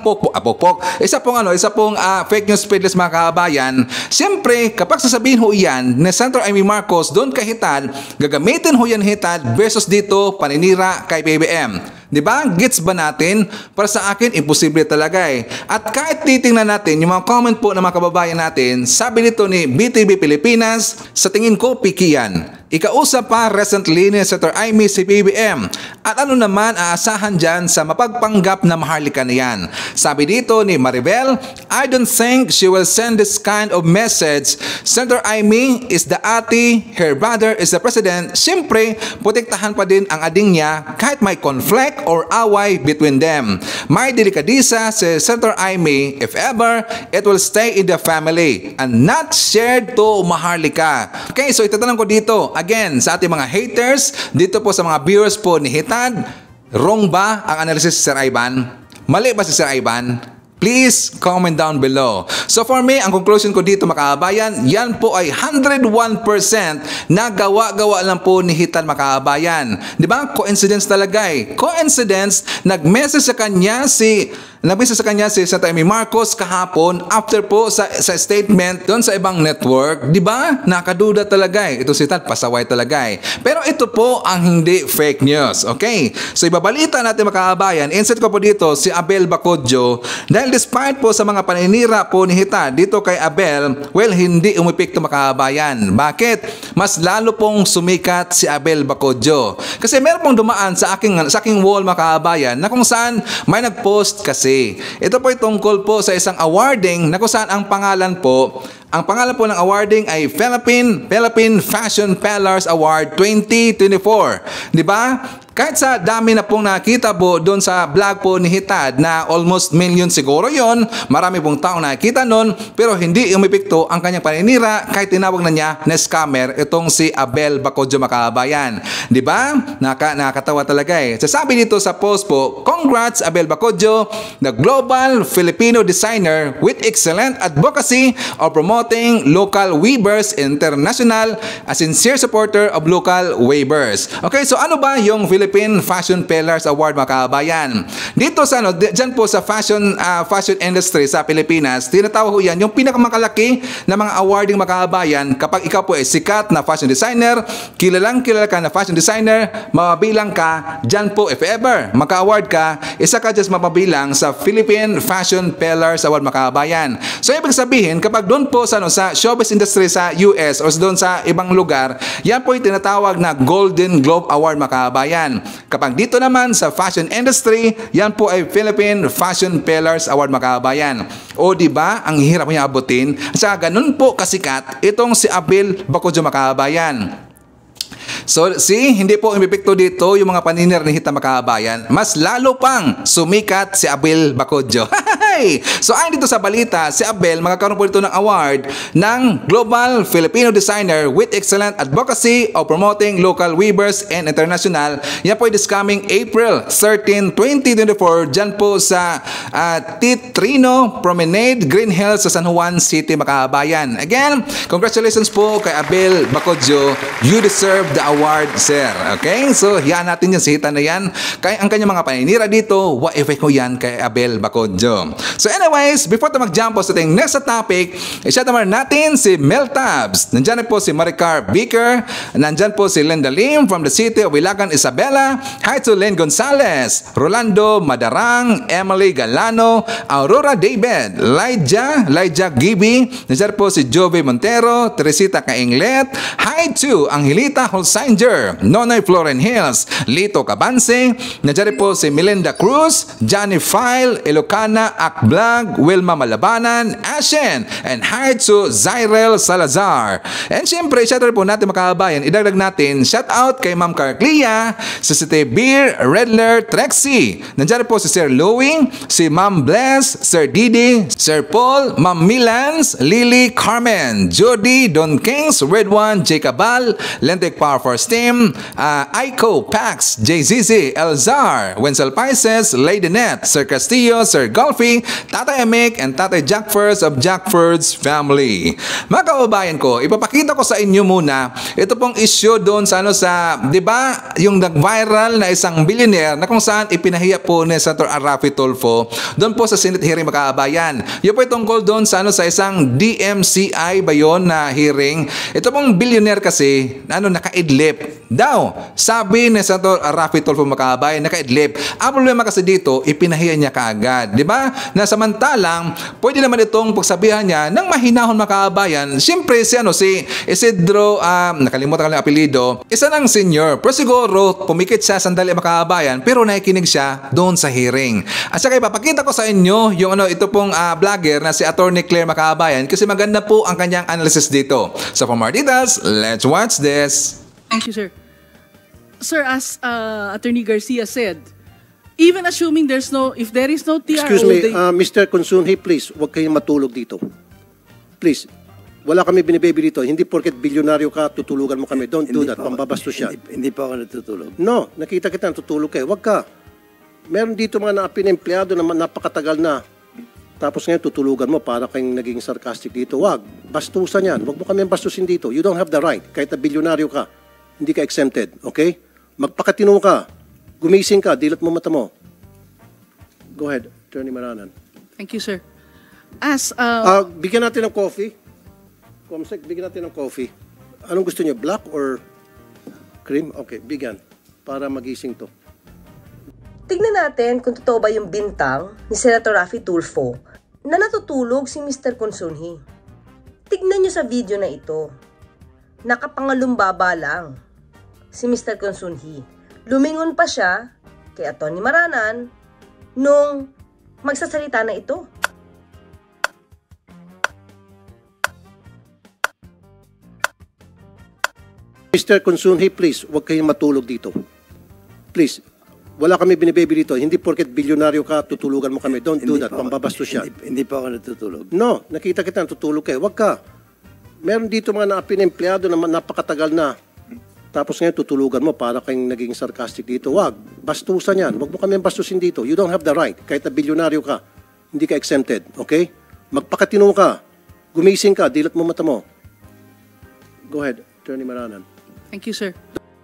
isa pong fake news peddlers mga kabayan. Siyempre, kapag sasabihin ho yan ni Senator Amy Marcos doon kahitad, gagamitin ho yan Hitad versus dito paninira kay BBM. Di ba? Gets ba natin? Para sa akin, imposible talaga eh. At kahit titingnan natin yung mga comment po ng mga kababayan natin, sabi nito ni BTV Pilipinas, sa tingin ko, piki yan. Ikausap pa recently ni Senator Amy si BBM. At ano naman aasahan dyan sa mapagpanggap na maharlika na yan? Sabi dito ni Maribel, I don't think she will send this kind of message. Senator Amy is the ate, her brother is the president. Siyempre, protektahan pa din ang ading niya kahit may conflict or away between them. May delikadisa si Senator Amy, if ever, it will stay in the family and not shared to maharlika. Okay, so itatanong ko dito, again, sa ating mga haters, dito po sa mga viewers po ni Hitad, wrong ba ang analysis si Sir Ivan? Mali ba si Sir Ivan? Please comment down below. So for me, ang conclusion ko dito makabayan, yan po ay 101% na gawa-gawa lang po ni Hitad makabayan. Di ba? Coincidence talaga eh. Coincidence, nag-message sa kanya si Senator Amy Marcos kahapon after po sa statement doon sa ibang network. Di ba? Nakaduda talaga eh. Ito si Hitad, pasaway talaga eh. Pero ito po ang hindi fake news. Okay? So ibabalita natin makabayan, insert ko po dito si Abel Bacodio dahil despite po sa mga paninira po ni Hitad dito kay Abel, well, hindi umipikto makabayan. Bakit? Mas lalo pong sumikat si Abel Bacodio. Kasi meron pong dumaan sa aking wall makabayan na kung saan may nagpost kasi. Ito po ay tungkol po sa isang awarding na kung saan ang pangalan po ng awarding ay Philippine Fashion Pillars Award 2024. Di ba? Kahit sa dami na pong nakita po doon sa vlog po ni Hitad na almost million siguro yon, marami pong taong nakita nun, pero hindi umipikto ang kanyang paninira kahit tinawag na niya na scammer itong si Abel Bacodio makabayan. Di ba? Nakakatawa talaga eh. Sasabi dito sa post po, congrats Abel Bacodio, the global Filipino designer with excellent advocacy of promoting local weavers international, a sincere supporter of local weavers. Okay, so ano ba yung Filipino Philippine Fashion Pillars Award, mga kababayan. Dito sa dyan po sa fashion industry sa Pilipinas, tinatawag ko yan yung pinakamakalaki na mga awarding, mga kababayan. Kapag ikaw po ay sikat na fashion designer, kilala ka na fashion designer, mabilang ka dyan po, if ever maka-award ka, isa ka just mapabilang sa Philippine Fashion Pillars Award, mga kababayan. So ibig sabihin, kapag doon po sa showbiz industry sa US o doon sa ibang lugar, yan po yung tinatawag na Golden Globe Award, mga kababayan. Kapag dito naman sa fashion industry, yan po ay Philippine Fashion Pillars Award, mga kababayan. O diba, ang hirap niya abutin. At saka ganun po kasikat itong si Abel Bacodjo, mga kababayan. So, hindi po imipikto dito yung mga paninir ni Hita, mga kababayan. Mas lalo pang sumikat si Abel Bacodjo. So, ayon dito sa balita, si Abel magkakaroon po dito ng award ng Global Filipino Designer with Excellent Advocacy of Promoting Local Weavers and International. Yan po this coming April 13, 2024 dyan po sa Titrino Promenade, Green Hills sa San Juan City, mga kababayan. Again, congratulations po kay Abel Bacodjo. You deserve the award, sir. Okay? So, yan natin yung sita na yan. Kaya ang kanyang mga paninira dito, wa-effect ko yan kay Abel Bacodjo. So anyways, before tayo mag-jump po sa ating next topic, i-shout naman natin si Mel Tabs. Nandyan po si Maricar Beaker. Nandyan po si Linda Lim from the city of Ilagan, Isabela. Hi to Len Gonzalez, Rolando Madarang, Emily Galano, Aurora David, Lyja Gibi. Nandyan po si Jovi Montero, Teresita Kainglet. Hi to Angelita Holsinger, Nonoy Floren Hills, Lito Cabanse. Nandyan po si Melinda Cruz, Johnny File, Ilocana Akblag, Wilma Malabanan, Ashen, and hi to Zyrel Salazar. And syempre, shout out po natin, mga kababayan, idagdag natin, shout out kay Ma'am Carclia, si City Beer, Redler, Trexie. Nandiyan po si Sir Louie, si Ma'am Bless, Sir Didi, Sir Paul, Ma'am Milans, Lily, Carmen, Jody, Don Kings, Red One, Jacobal, Lentic Power for Steam, Aiko, Pax, JZZ, Elzar, Wenzel Paises, Lady Net, Sir Castillo, Sir Golfy, Tatay Amek, and Tatay Jackfurs of Jackfurs family. Mga kababayan ko, ipapakita ko sa inyo muna ito pong issue doon sa di ba, yung nag-viral na isang billionaire na kung saan ipinahiya po ni Senator Raffy Tulfo doon po sa Senate hearing, mga kababayan. Yun po tungkol doon sa sa isang DMCI ba yun na hearing. Ito pong billionaire kasi nakaidlip daw. Sabi ni Senator Raffy Tulfo, mga kababayan, nakaidlip. Ang problema kasi dito, ipinahiya niya kaagad. Di ba? Na samantalang, pwede naman itong pagsabihan niya ng mahinahon, mga kababayan. Siyempre, si Isidro, nakalimutan ko lang ang apelido, isa ng senior. Pero siguro, pumikit siya sandali, mga kababayan, pero nakikinig siya doon sa hearing. At saka ipapakita ko sa inyo yung ito pong vlogger na si Attorney Claire, mga kababayan, kasi maganda po ang kanyang analysis dito. So for more details, let's watch this. Thank you, sir. Sir, as Attorney Garcia said, even assuming if there is no TRO... Excuse me, Mr. Consunhi, please, huwag kayong matulog dito. Please, wala kami binibaby dito. Hindi porket bilyonaryo ka, tutulugan mo kami. Don't do that, pambabastos siya. Hindi pa ako natutulog. No, nakita kita natutulog kayo. Huwag ka. Meron dito mga naapin na empleyado na napakatagal na. Tapos ngayon tutulugan mo para kayong naging sarcastic dito. Huwag. Bastusan yan. Huwag mo kami bastusin dito. You don't have the right. Kahit na bilyonaryo ka, hindi ka exempted. Okay? Magpakatino ka. Gumising ka. Dilat mo mata mo. Go ahead, Attorney Maranan. Thank you, sir. Bigyan natin ng coffee. Comsec, bigyan natin ng coffee. Anong gusto niyo? Black or cream? Okay, bigyan. Para magising to. Tignan natin kung totoo ba yung bintang ni Senator Raffy Tulfo na natutulog si Mr. Consunhi. Tignan niyo sa video na ito. Nakapangalumbaba lang si Mr. Consunhi. Lumingon pa siya kay Atty. Maranan nung magsasalita na ito. Mr. Consunhi, please, huwag kayong matulog dito. Please, wala kami binibaby dito. Hindi porket bilyonaryo ka, tutulugan mo kami. Don't do that, pambabastos siya. Hindi pa ako natutulog. No, nakita kita, natutulog kayo. Huwag ka. Meron dito mga naapin na empleyado na napakatagal na. Tapos ngayon tutulugan mo para kayong naging sarcastic dito. Huwag. Bastusan yan. Huwag mo kami bastusin dito. You don't have the right. Kahit na bilyonaryo ka, hindi ka exempted. Okay? Magpakatino ka. Gumising ka. Dilat mo mata mo. Go ahead, Attorney Maranan. Thank you, sir.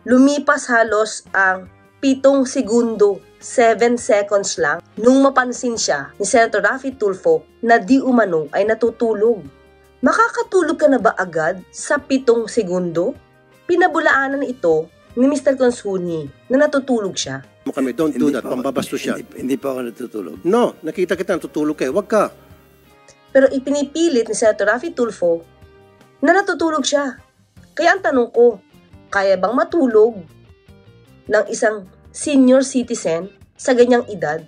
Lumipas halos ang 7 segundo, 7 seconds lang nung mapansin siya ni Senator Raffy Tulfo na di umano ay natutulog. Makakatulog ka na ba agad sa 7 segundo? Pinabulaanan ito ni Mr. Consunji na natutulog siya. Kami, don't do that, pambabastos siya. Hindi pa ako natutulog. No, nakita kita natutulog kayo, wag ka. Pero ipinipilit ni Senator Raffy Tulfo na natutulog siya. Kaya ang tanong ko, kaya bang matulog ng isang senior citizen sa ganyang edad,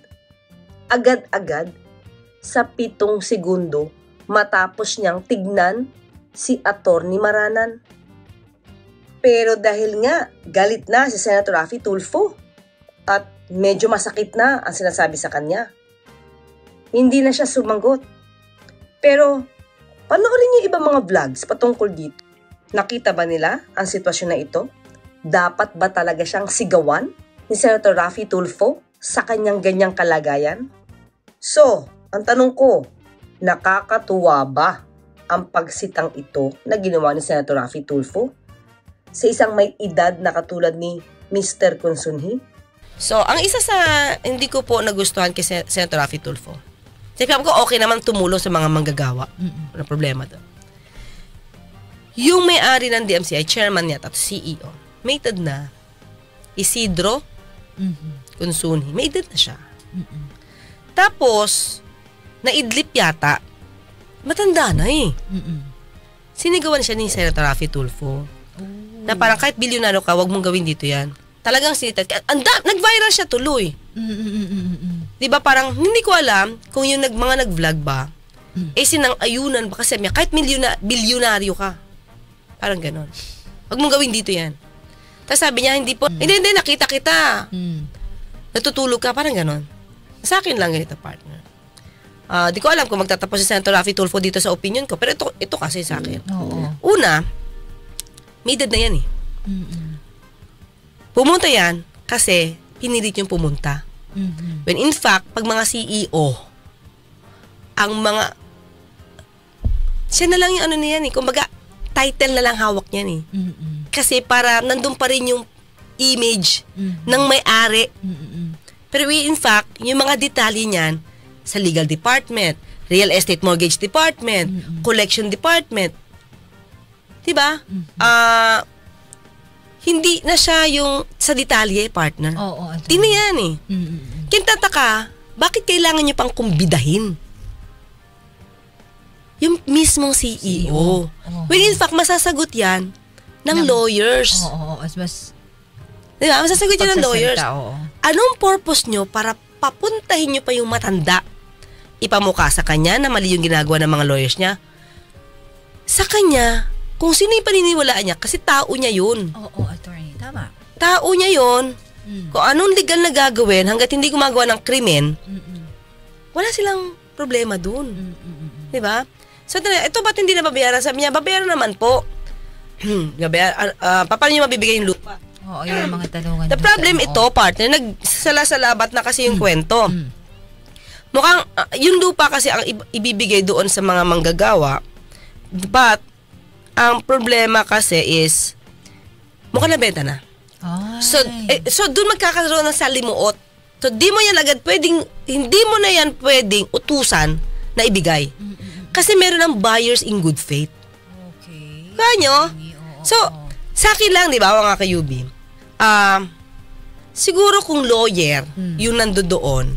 agad-agad, sa 7 segundo, matapos niyang tignan si Attorney Maranan? Pero dahil nga, galit na si Senator Raffy Tulfo at medyo masakit na ang sinasabi sa kanya, hindi na siya sumagot. Pero, panoorin niyo ibang mga vlogs patungkol dito. Nakita ba nila ang sitwasyon na ito? Dapat ba talaga siyang sigawan ni Senator Raffy Tulfo sa kanyang ganyang kalagayan? So, ang tanong ko, nakakatuwa ba ang pagsitang ito na ginawa ni Senator Raffy Tulfo sa isang may edad na katulad ni Mr. Consunji? So, ang isa sa hindi ko po nagustuhan kay Senator Raffy Tulfo, sabi ko okay naman tumulong sa mga manggagawa. Walang problema doon. Yung may-ari ng DMCI, chairman niya at CEO, may edad na, Isidro Consunji, may edad na siya. Tapos, naidlip yata, matanda na eh. Sinigawan siya ni Senator Raffy Tulfo. Na parang kahit bilyonaryo ka, wag mong gawin dito yan. Talagang sinitad. Nag-viral siya tuloy. Diba parang, hindi ko alam kung yung mga nag-vlog ba, sinang-ayunan ba kasi kahit bilyonaryo ka. Parang ganon. Wag mong gawin dito yan. Tapos sabi niya, hindi po, hindi, nakita kita. Natutulog ka, parang ganon. Sa akin lang ganito, partner. Di ko alam kung magtatapos si Senator Raffy Tulfo dito sa opinion ko, pero ito kasi sa akin. Una, may edad na yan eh. Pumunta yan kasi pinilit yung pumunta. When in fact, pag mga CEO, ang mga, siya na lang yung ano niyan eh, kumbaga, title na lang hawak niyan eh. Kasi para nandun pa rin yung image ng may-ari. Pero in fact, yung mga detalye niyan, sa legal department, real estate mortgage department, collection department, diba? Hindi na siya yung sa detalye, partner. Di na yan eh. Kintataka, bakit kailangan nyo pang kumbidahin yung mismong CEO? Well, in fact, masasagot yan ng lawyers. Diba? Masasagot yan ng lawyers. Anong purpose nyo para papuntahin nyo pa yung matanda? Ipamukha sa kanya na mali yung ginagawa ng mga lawyers niya. Sa kanya, kung sino yung paniniwalaan niya, kasi tao niya yun. Attorney, tama. Tao niya yun. Kung anong legal na gagawin, hanggat hindi gumagawa ng krimen, wala silang problema dun. Diba? So, ito ba't hindi na babayaran? Sabi niya, babayaran naman po. Paano niyo mabibigay yung lupa? Yung mga tanungan. The problem ito, partner, nagsasalabat na kasi yung kwento. Mukhang, yung lupa kasi ang ibibigay doon sa mga manggagawa, but, ang problema kasi is, mukhang nabenta na. So doon magkakaroon ng salimuot. So, hindi mo mo na yan pwedeng utusan na ibigay. Kasi meron ng buyers in good faith. Kanyo? So, sa akin lang, di ba, mga kayubi, siguro kung lawyer, yung nandoon,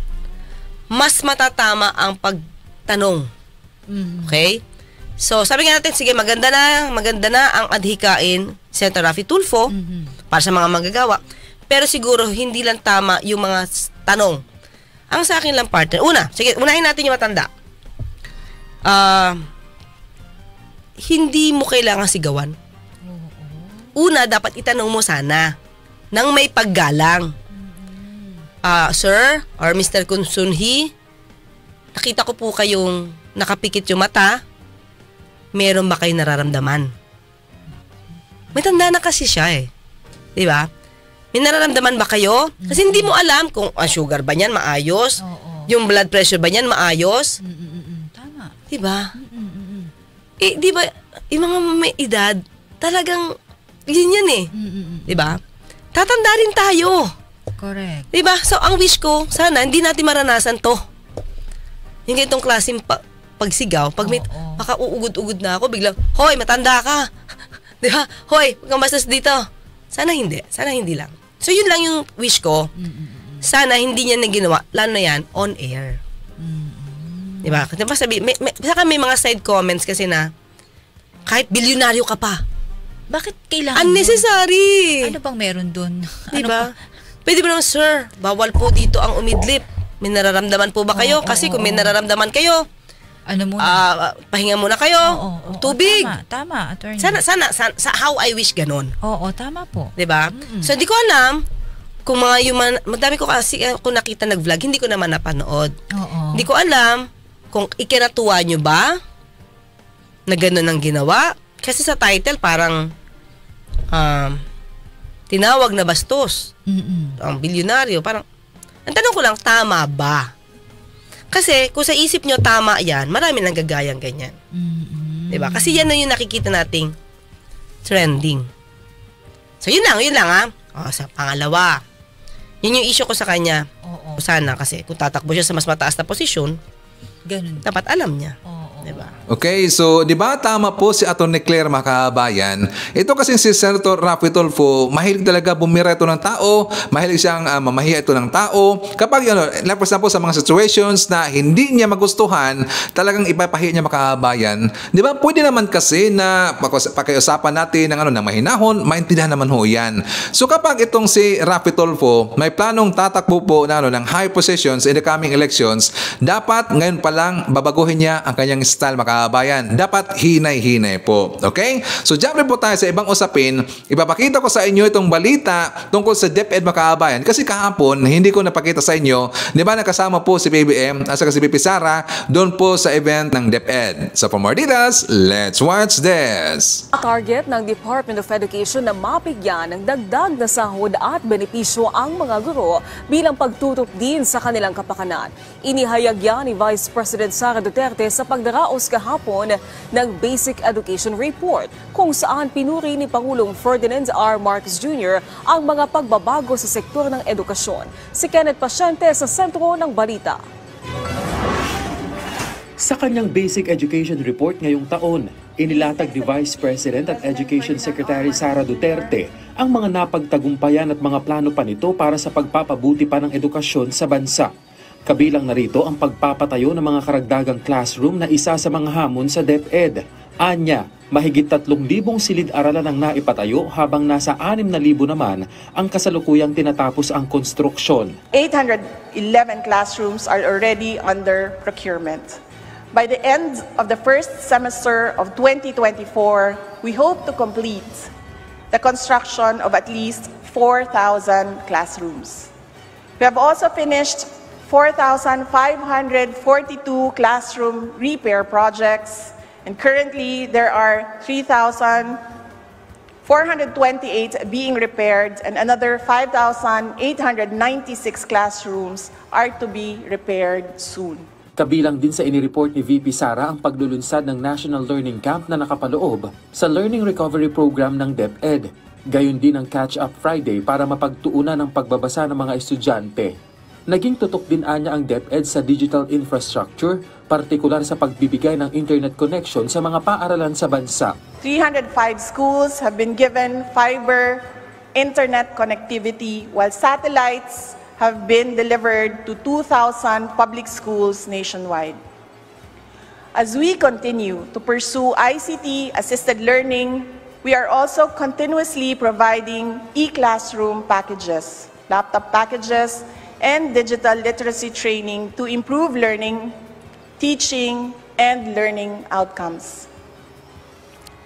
mas matatama ang pagtanong. Okay? So, sabi nga natin, sige, maganda na ang adhikain Senator Raffy Tulfo para sa mga manggagawa. Pero siguro, hindi lang tama yung mga tanong. Ang sa akin lang, partner, sige, unahin natin yung matanda. Hindi mo kailangan sigawan. Una, dapat itanong mo sana nang may paggalang. Sir, or Mr. Consunji, nakita ko po kayong nakapikit yung mata. Meron ba kayo nararamdaman? May tanda na kasi siya eh. Diba? May nararamdaman ba kayo? Kasi hindi mo alam kung sugar ba niyan maayos, yung blood pressure ba niyan maayos. Tama. Diba? Diba, yung mga may edad, talagang, yun eh. Diba? Tatanda rin tayo. Correct. Diba? So, ang wish ko, sana hindi natin maranasan to. Yung ganitong klaseng pagsigaw, pag may makauugod-ugod na ako, biglang, hoy, matanda ka. Diba? Hoy, huwag kang bastos dito. Sana hindi lang. So, yun lang yung wish ko. Sana hindi niya na ginawa, lalo na yan, on air. Diba? Kasi may mga side comments kasi na, kahit bilyonaryo ka pa. Bakit kailangan unnecessary. Ano bang meron dun? Diba? Pwede ba naman, sir, bawal po dito ang umidlip. May nararamdaman po ba kayo? Kasi kung may nararamdaman kayo, ano muna? Pahinga muna kayo. Tubig. Tama, attorney. Sana, how I wish ganon. Oo, tama po. Diba? So, hindi ko alam kung mga human, madami ko kasi kung nakita nag-vlog, hindi ko naman napanood. Hindi ko alam kung ikinatuwa nyo ba na ganon ang ginawa. Kasi sa title, parang tinawag na bastos. Ang bilyonaryo. Parang, ang tanong ko lang, tama ba? Kasi, kung sa isip nyo tama yan, marami nang gagayang ganyan. Diba? Kasi yan na yung nakikita nating trending. So, yun lang sa pangalawa. Yun yung issue ko sa kanya. Sana kasi, kung tatakbo siya sa mas mataas na posisyon, ganun. Dapat alam niya. Diba? Okay, so di ba tama po si Atty. Claire Makabayan? Ito kasi si Senator Raffy Tulfo, mahilig talaga bumira ito ng tao, mahilig siyang mamahiya ito ng tao. Kapag for example sa mga situations na hindi niya magustuhan, talagang ipapahiya niya Makabayan. Di ba pwede naman kasi na pakiusapan natin ng ng mahinahon, maintindihan naman ho yan. So kapag itong si Raffy Tulfo may planong tatakbo po ng high positions in the coming elections, dapat ngayon pa lang babaguhin niya ang kanyang style Makabayan. Dapat hinay-hinay po. Okay? So, jump rin po tayo sa ibang usapin. Ipapakita ko sa inyo itong balita tungkol sa DepEd Makabayan. Kasi kahapon, hindi ko napakita sa inyo. Di ba nakasama po si PBM at saka si VP Sara doon po sa event ng DepEd. So, for more details, let's watch this. Target ng Department of Education na mapigyan ng dagdag na sahod at benepisyo ang mga guro bilang pagtutok din sa kanilang kapakanan. Inihayag yan ni Vice President Sara Duterte sa pagdaraos kahapon ng Basic Education Report kung saan pinuri ni Pangulong Ferdinand R. Marcos Jr. ang mga pagbabago sa sektor ng edukasyon. Si Kenneth Pasyente sa sentro ng balita. Sa kanyang Basic Education Report ngayong taon, inilatag ni Vice President at Education Secretary Sara Duterte ang mga napagtagumpayan at mga plano pa nito para sa pagpapabuti pa ng edukasyon sa bansa. Kabilang narito ang pagpapatayo ng mga karagdagang classroom na isa sa mga hamon sa DepEd. Anya, mahigit 3,000 silid-aralan ang naipatayo habang nasa 6,000 naman ang kasalukuyang tinatapos ang konstruksyon. 811 classrooms are already under procurement. By the end of the first semester of 2024, we hope to complete the construction of at least 4,000 classrooms. We have also finished 4,542 classroom repair projects, and currently there are 3,428 being repaired and another 5,896 classrooms are to be repaired soon. Kabilang din sa inireport ni VP Sara ang paglulunsad ng National Learning Camp na nakapaloob sa Learning Recovery Program ng DepEd. Gayon din ang Catch-up Friday para mapagtuunan ang pagbabasa ng mga estudyante. Naging tutok din anya ang DepEd sa digital infrastructure, partikular sa pagbibigay ng internet connection sa mga paaralan sa bansa. 305 schools have been given fiber internet connectivity while satellites have been delivered to 2,000 public schools nationwide. As we continue to pursue ICT-assisted learning, we are also continuously providing e-classroom packages, laptop packages, and digital literacy training to improve learning, teaching, and learning outcomes.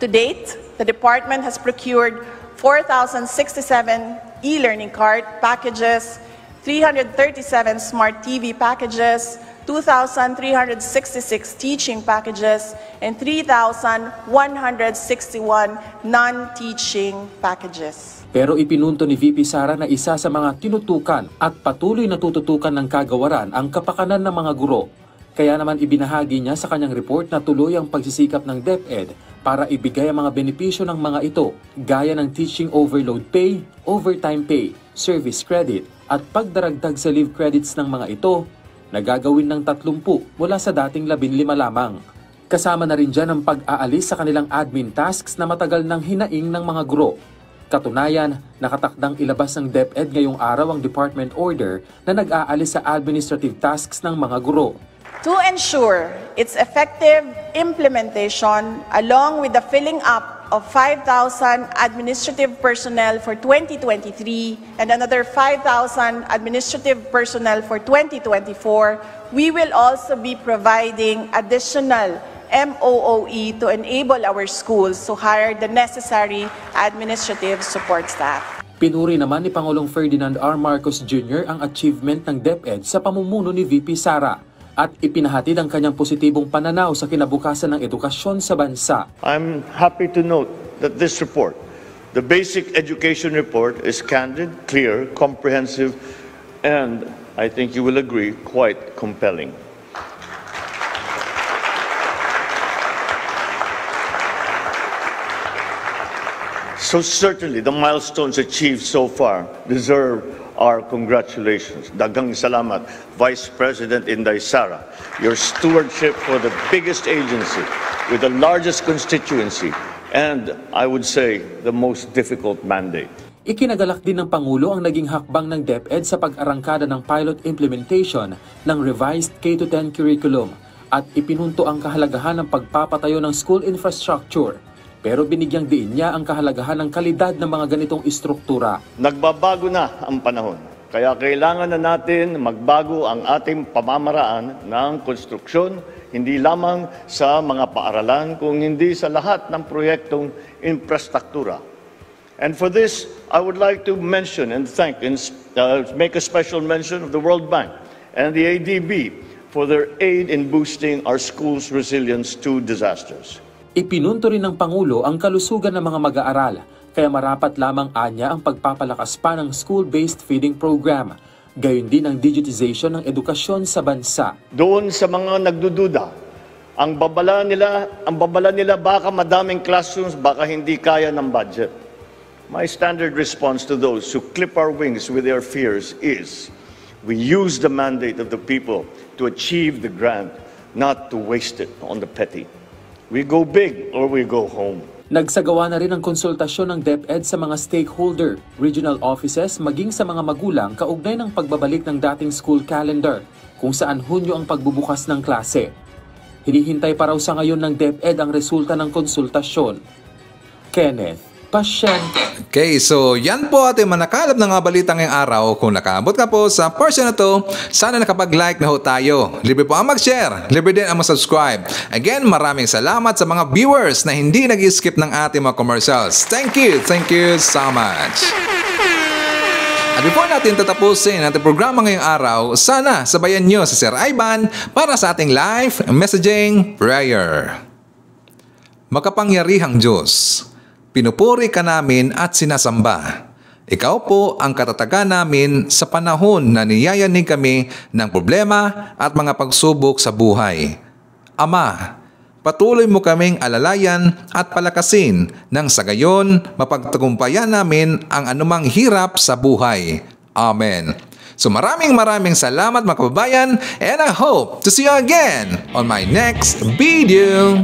To date, the department has procured 4,067 e-learning card packages, 337 smart TV packages, 2,366 teaching packages, and 3,161 non-teaching packages. Pero ipinunto ni VP Sara na isa sa mga tinutukan at patuloy na tututukan ng kagawaran ang kapakanan ng mga guro. Kaya naman ibinahagi niya sa kanyang report na tuloy ang pagsisikap ng DepEd para ibigay ang mga benepisyo ng mga ito, gaya ng teaching overload pay, overtime pay, service credit, at pagdaragdag sa leave credits ng mga ito na gagawin ng 30 mula sa dating 15 lamang. Kasama na rin dyan ang pag-aalis sa kanilang admin tasks na matagal nang hinaing ng mga guro. Katunayan, nakatakdang ilabas ng DepEd ngayong araw ang department order na nag-aalis sa administrative tasks ng mga guro. To ensure its effective implementation, along with the filling up of 5,000 administrative personnel for 2023 and another 5,000 administrative personnel for 2024, we will also be providing additional MOOE to enable our schools to hire the necessary administrative support staff. Pinuri naman ni Pangulong Ferdinand R. Marcos Jr. ang achievement ng DepEd sa pamumuno ni VP Sara at ipinahatid ang kanyang positibong pananaw sa kinabukasan ng edukasyon sa bansa. I'm happy to note that this report, the Basic Education Report, is candid, clear, comprehensive, and I think you will agree, quite compelling. So certainly, the milestones achieved so far deserve our congratulations. Daghang salamat, Vice President Inday Sara. Your stewardship for the biggest agency with the largest constituency and, I would say, the most difficult mandate. Ikinagalak din ng Pangulo ang naging hakbang ng DepEd sa pag-arangkada ng pilot implementation ng revised K-10 curriculum at ipinunto ang kahalagahan ng pagpapatayo ng school infrastructure. Pero binigyang diin niya ang kahalagahan ng kalidad ng mga ganitong istruktura. Nagbabago na ang panahon, kaya kailangan na natin magbago ang ating pamamaraan ng konstruksyon, hindi lamang sa mga paaralan, kung hindi sa lahat ng proyektong infrastruktura. And for this, I would like to mention and thank and make a special mention of the World Bank and the ADB for their aid in boosting our schools' resilience to disasters. Ipinunto rin ng Pangulo ang kalusugan ng mga mag-aaral, kaya marapat lamang anya ang pagpapalakas pa ng school-based feeding program. Gayon din ang digitization ng edukasyon sa bansa. Doon sa mga nagdududa, ang babala nila baka madaming classrooms, baka hindi kaya ng budget. My standard response to those who clip our wings with their fears is, we use the mandate of the people to achieve the grand, not to waste it on the petty. We go big or we go home. Nagsagawa na rin ang konsultasyon ng DepEd sa mga stakeholder, regional offices maging sa mga magulang kaugnay ng pagbabalik ng dating school calendar kung saan Hunyo ang pagbubukas ng klase. Hinihintay pa raw sa ngayon ng DepEd ang resulta ng konsultasyon. Kenneth Pasyente. Okay, so yan po ating manakalap ng mga balita ngayong araw. Kung nakaabot ka po sa portion na to, sana nakapag-like na ho tayo. Libre po ang mag-share, libre din ang mag-subscribe. Again, maraming salamat sa mga viewers na hindi nag-skip ng ating mga commercials. Thank you so much. At before natin tatapusin ating programa ngayong araw, sana sabayan nyo sa Sir Ivan para sa ating live messaging prayer. Makapangyarihang Diyos, pinupuri ka namin at sinasamba. Ikaw po ang katatagan namin sa panahon na niyayanig kami ng problema at mga pagsubok sa buhay. Ama, patuloy mo kaming alalayan at palakasin nang sa gayon mapagtagumpayan namin ang anumang hirap sa buhay. Amen. So maraming salamat mga kababayan, and I hope to see you again on my next video.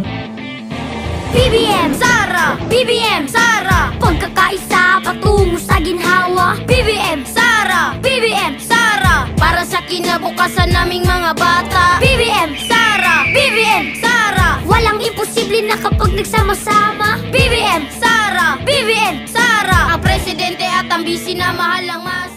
BBM Sara, BBM Sara, pagkakaisa patungo sa ginhawa. BBM Sara, BBM Sara, para sa kinabukasan naming mga bata. BBM Sara, BBM Sara, walang imposible na kapag nagsama-sama. BBM Sara, BBM Sara, ang presidente at ang bisi na mahal ang mas.